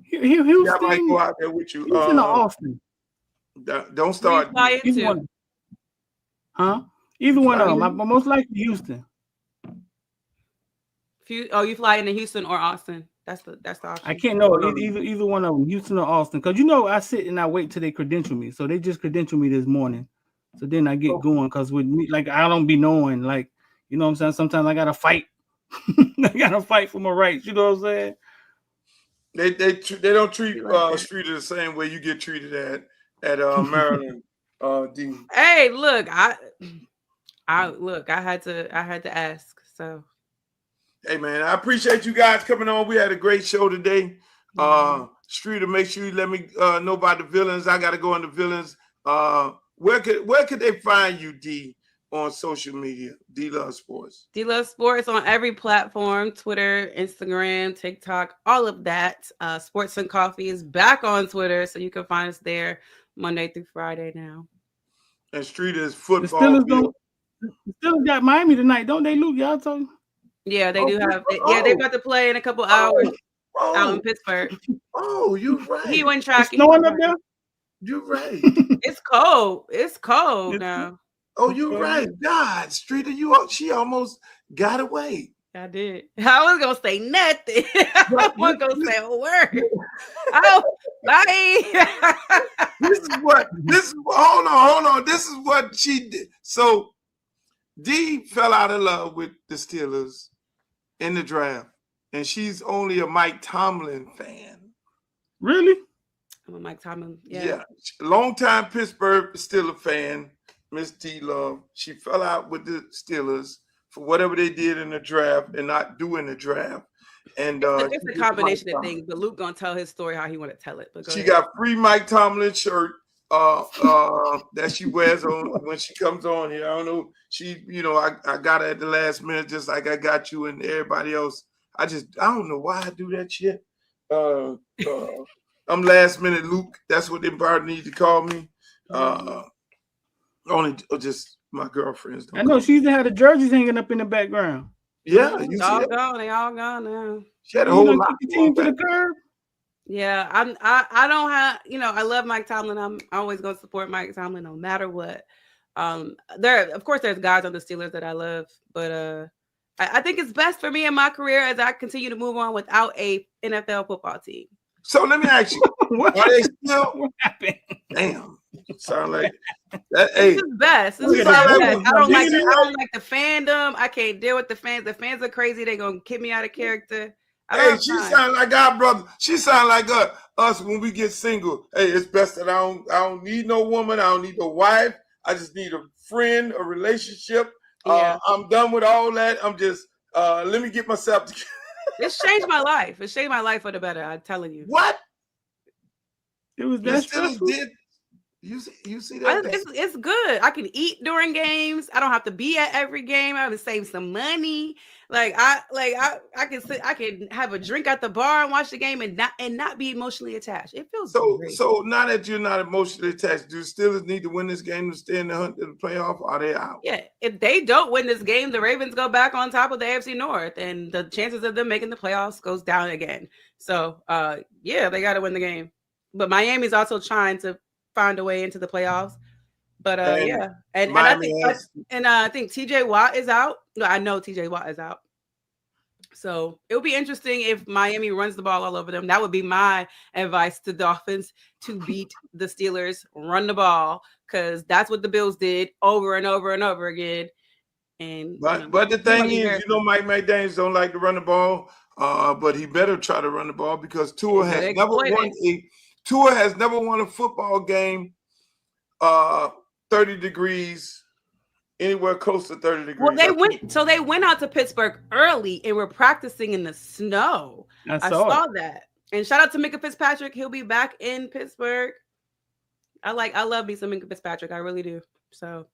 Houston. Yeah, I might go out there with you. Houston or Austin? Don't start. Either one. Huh? Either one of them. I'm most likely Houston. You fly into Houston or Austin? That's the option. I can't know either one of them, Houston or Austin, because I sit and I wait till they credential me. So they just credentialed me this morning. So then I get going because with me, like I don't be knowing, like you know what I'm saying. Sometimes I gotta fight. I gotta fight for my rights. You know what I'm saying? They don't treat Streeter the same way you get treated at Maryland. D. Hey, look, I had to ask. So, hey man, I appreciate you guys coming on. We had a great show today. Streeter, make sure you let me know about the villains. I got to go on the villains. Where could they find you, D, on social media? D Love Sports. D Love Sports on every platform: Twitter, Instagram, TikTok, all of that. Sports and Coffee is back on Twitter, so you can find us there Monday through Friday now. And Streeter is Footballville. The Steelers got Miami tonight, don't they, Luke? Y'all told me. Yeah, they do have. They're about to play in a couple hours out in Pittsburgh. Oh, you're right. He went tracking. Snowing up there. You're right. It's cold. It's cold now. Oh, you're right. God, Streeter, she almost got away. I did. I was gonna say nothing. I wasn't gonna say a word. Oh, bye. Hold on. This is what she did. So D fell out of love with the Steelers in the draft, and she's only a Mike Tomlin fan. Really? I'm a Mike Tomlin. Yeah. Longtime Pittsburgh Steelers fan, Miss D Love. She fell out with the Steelers for whatever they did in the draft and not doing the draft. And it's a combination of things, but Luke gonna tell his story how he want to tell it. But she got free Mike Tomlin shirt that she wears on when she comes on here. I don't know. She, I got her at the last minute, just like I got you and everybody else. I don't know why I do that shit. I'm last minute Luke. That's what they probably need to call me. Only just my girlfriends. I know she used to have the jerseys hanging up in the background. Yeah, they all gone now. She had a whole lot. Team to the curb. Yeah, I don't have, I love Mike Tomlin. I'm always going to support Mike Tomlin no matter what. Of course there's guys on the Steelers that I love, but I think it's best for me in my career as I continue to move on without a NFL football team. So let me ask you, are they still? What happened? Damn, sound like that. It's the best. It's the best. I don't like the fandom. I can't deal with the fans. The fans are crazy. They're gonna kick me out of character. Hey, she sound like our brother. She sound like us when we get single. Hey, it's best that I don't need no woman. I don't need no wife. I just need a friend, a relationship. Yeah. I'm done with all that. I'm just let me get myself together. It's changed my life. It's changed my life for the better. I'm telling you. What? It was that stressful. You see that? It's good. I can eat during games. I don't have to be at every game. I have to save some money. I can have a drink at the bar and watch the game and not be emotionally attached. It feels great. So now that you're not emotionally attached, do Steelers need to win this game to stay in the hunt of the playoff? Or are they out? Yeah, if they don't win this game, the Ravens go back on top of the AFC North, and the chances of them making the playoffs goes down again. So, yeah, they got to win the game. But Miami's also trying to find a way into the playoffs. But yeah, and I think TJ Watt is out. No, I know TJ Watt is out. So it would be interesting if Miami runs the ball all over them. That would be my advice to Dolphins, to beat the Steelers, run the ball, because that's what the Bills did over and over and over again. And but the thing is, Mike McDaniels don't like to run the ball, but he better try to run the ball because Tua has never won a football game 30 degrees. Anywhere close to 30 degrees. Well, they went out to Pittsburgh early and were practicing in the snow. I saw that. And shout out to Minka Fitzpatrick. He'll be back in Pittsburgh. I love me some Minka Fitzpatrick. I really do. So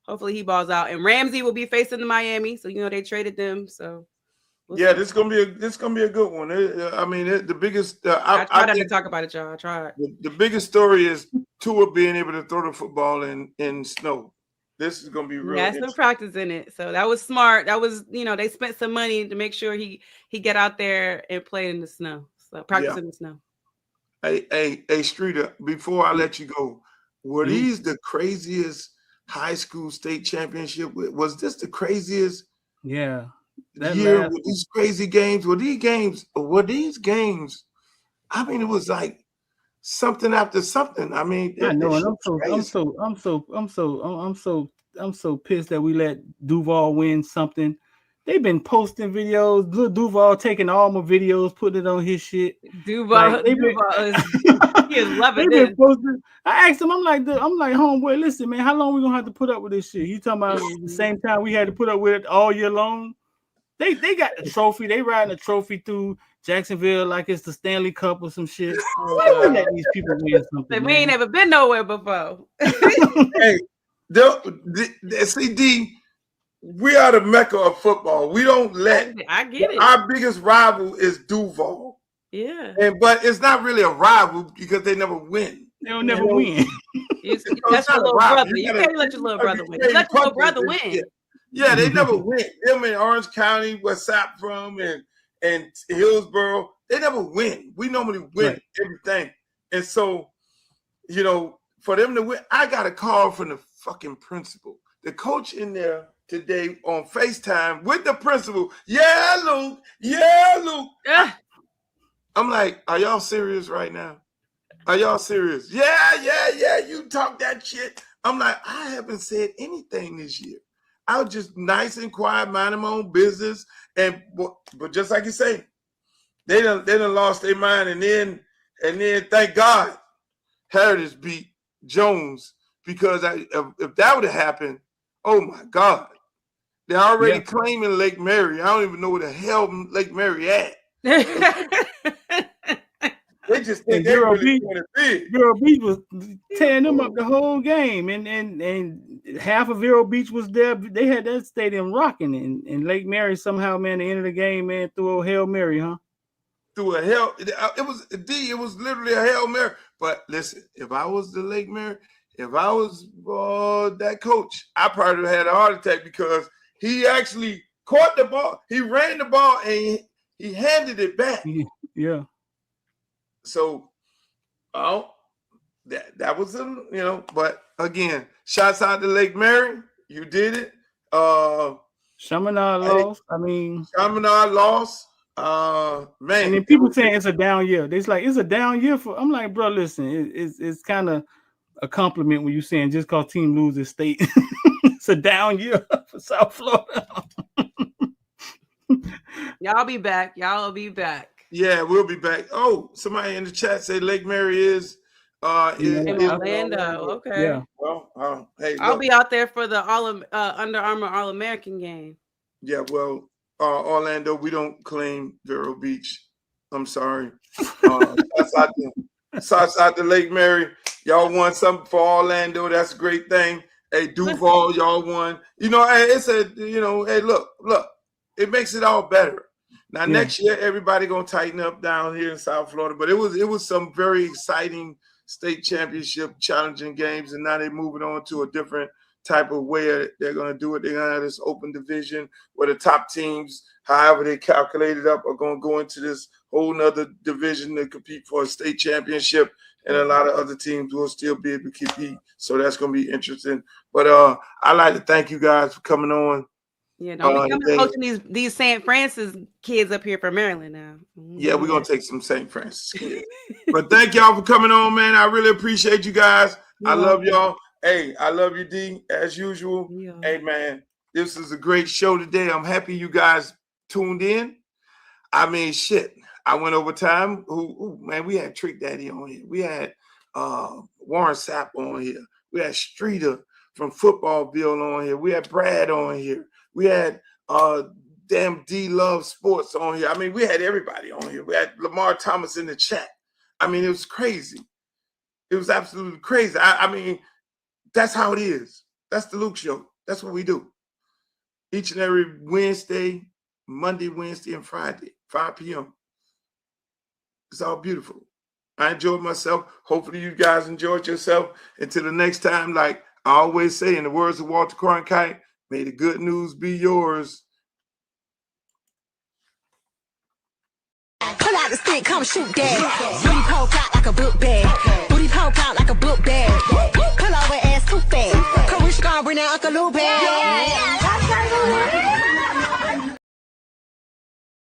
hopefully he balls out. And Ramsey will be facing the Miami. So they traded them. So this is gonna be a good one. The biggest. I tried not to talk about it, y'all. I tried. The biggest story is Tua being able to throw the football in snow. This is gonna be real. He had some practice in it, so that was smart. That was, they spent some money to make sure he get out there and play in the snow. So practice in the snow. Hey, Streeter, before I let you go, were these the craziest high school state championship? Was this the craziest? Yeah. Year with these crazy games? Were these games? I mean, it was like something after something. I mean, I know, and I'm so pissed that we let Duval win something. They've been posting videos. Little Duval taking all my videos, putting it on his shit. Duval is loving it. I asked him, I'm like, homeboy, listen, man, how long we gonna have to put up with this shit? You talking about the same time we had to put up with it all year long? They got the trophy. They riding the trophy through Jacksonville like it's the Stanley Cup or some shit. Why we let these people win something? We ain't never been nowhere before. Hey, CD, we are the mecca of football. We don't let. I get it. Our biggest rival is Duval. Yeah. But it's not really a rival because they never win. They'll never win. That's your little brother. You can't let your little brother win. You let your little brother win. Yeah, they never win. Them in Orange County, where Sapp from, and Hillsborough, they never win. We normally win everything. And so, for them to win, I got a call from the fucking principal. The coach in there today on FaceTime with the principal. Yeah, Luke. I'm like, are y'all serious right now? Are y'all serious? Yeah. You talk that shit. I'm like, I haven't said anything this year. I was just nice and quiet, minding my own business. But just like you say, they done lost their mind, and then thank God Heritage beat Jones, because if that would have happened, oh my God, they're already claiming Lake Mary. I don't even know where the hell Lake Mary at. They just think they really want it big. Vero Beach was tearing them up the whole game, and half of Vero Beach was there. They had that stadium rocking, and Lake Mary somehow, man, the end of the game, man, threw a Hail Mary, huh? Through a hell, it was literally a Hail Mary. But listen, if I was the Lake Mary, if I was that coach, I probably would have had a heart attack, because he actually caught the ball, he ran the ball, and he handed it back. Yeah. So, that was but again, shouts out to Lake Mary. You did it. Chaminade lost. I mean, Chaminade lost. Man. And then people saying it's a down year. It's like it's a down year for. I'm like, bro, listen, it's kind of a compliment when you saying just cause team loses state, it's a down year for South Florida. Y'all be back. Y'all be back. Yeah, we'll be back. Oh, somebody in the chat said Lake Mary is in Orlando. Okay. Yeah. Well, hey, I'll be out there for the Under Armour All-American game. Yeah, well, Orlando, we don't claim Vero Beach. I'm sorry. Shouts out to Lake Mary. Y'all won something for Orlando. That's a great thing. Hey, Duval, y'all won. Hey, look, it makes it all better. Now, next year, everybody gonna tighten up down here in South Florida. But it was some very exciting state championship challenging games, and now they're moving on to a different type of way they're going to do it. They're going to have this open division where the top teams, however they calculate it up, are going to go into this whole nother division to compete for a state championship, and a lot of other teams will still be able to compete. So that's going to be interesting. But I'd like to thank you guys for coming on. Yeah, I'm coaching these St. Francis kids up here from Maryland now. Yeah, we're going to take some St. Francis kids. But thank y'all for coming on, man. I really appreciate you guys. I love y'all. Hey, I love you, D, as usual. Yeah. Hey, man, this is a great show today. I'm happy you guys tuned in. I mean, shit, I went over time. Man, we had Trick Daddy on here. We had Warren Sapp on here. We had Streeter from Footballville on here. We had Brad on here. We had damn D Love Sports on here. I mean, we had everybody on here. We had Lamar Thomas in the chat. I mean, it was crazy. It was absolutely crazy. I mean, that's how it is. That's the Luke Show. That's what we do. Each and every Wednesday, Monday, Wednesday, and Friday, 5 p.m. It's all beautiful. I enjoyed myself. Hopefully you guys enjoyed yourself. Until the next time, like I always say, in the words of Walter Cronkite, may the good news be yours. Pull out the stick, come shoot that. Booty poke out like a book bag. Booty poke out like a book bag. Pull over ass too fast. Come we bring that Uncle Lou bag.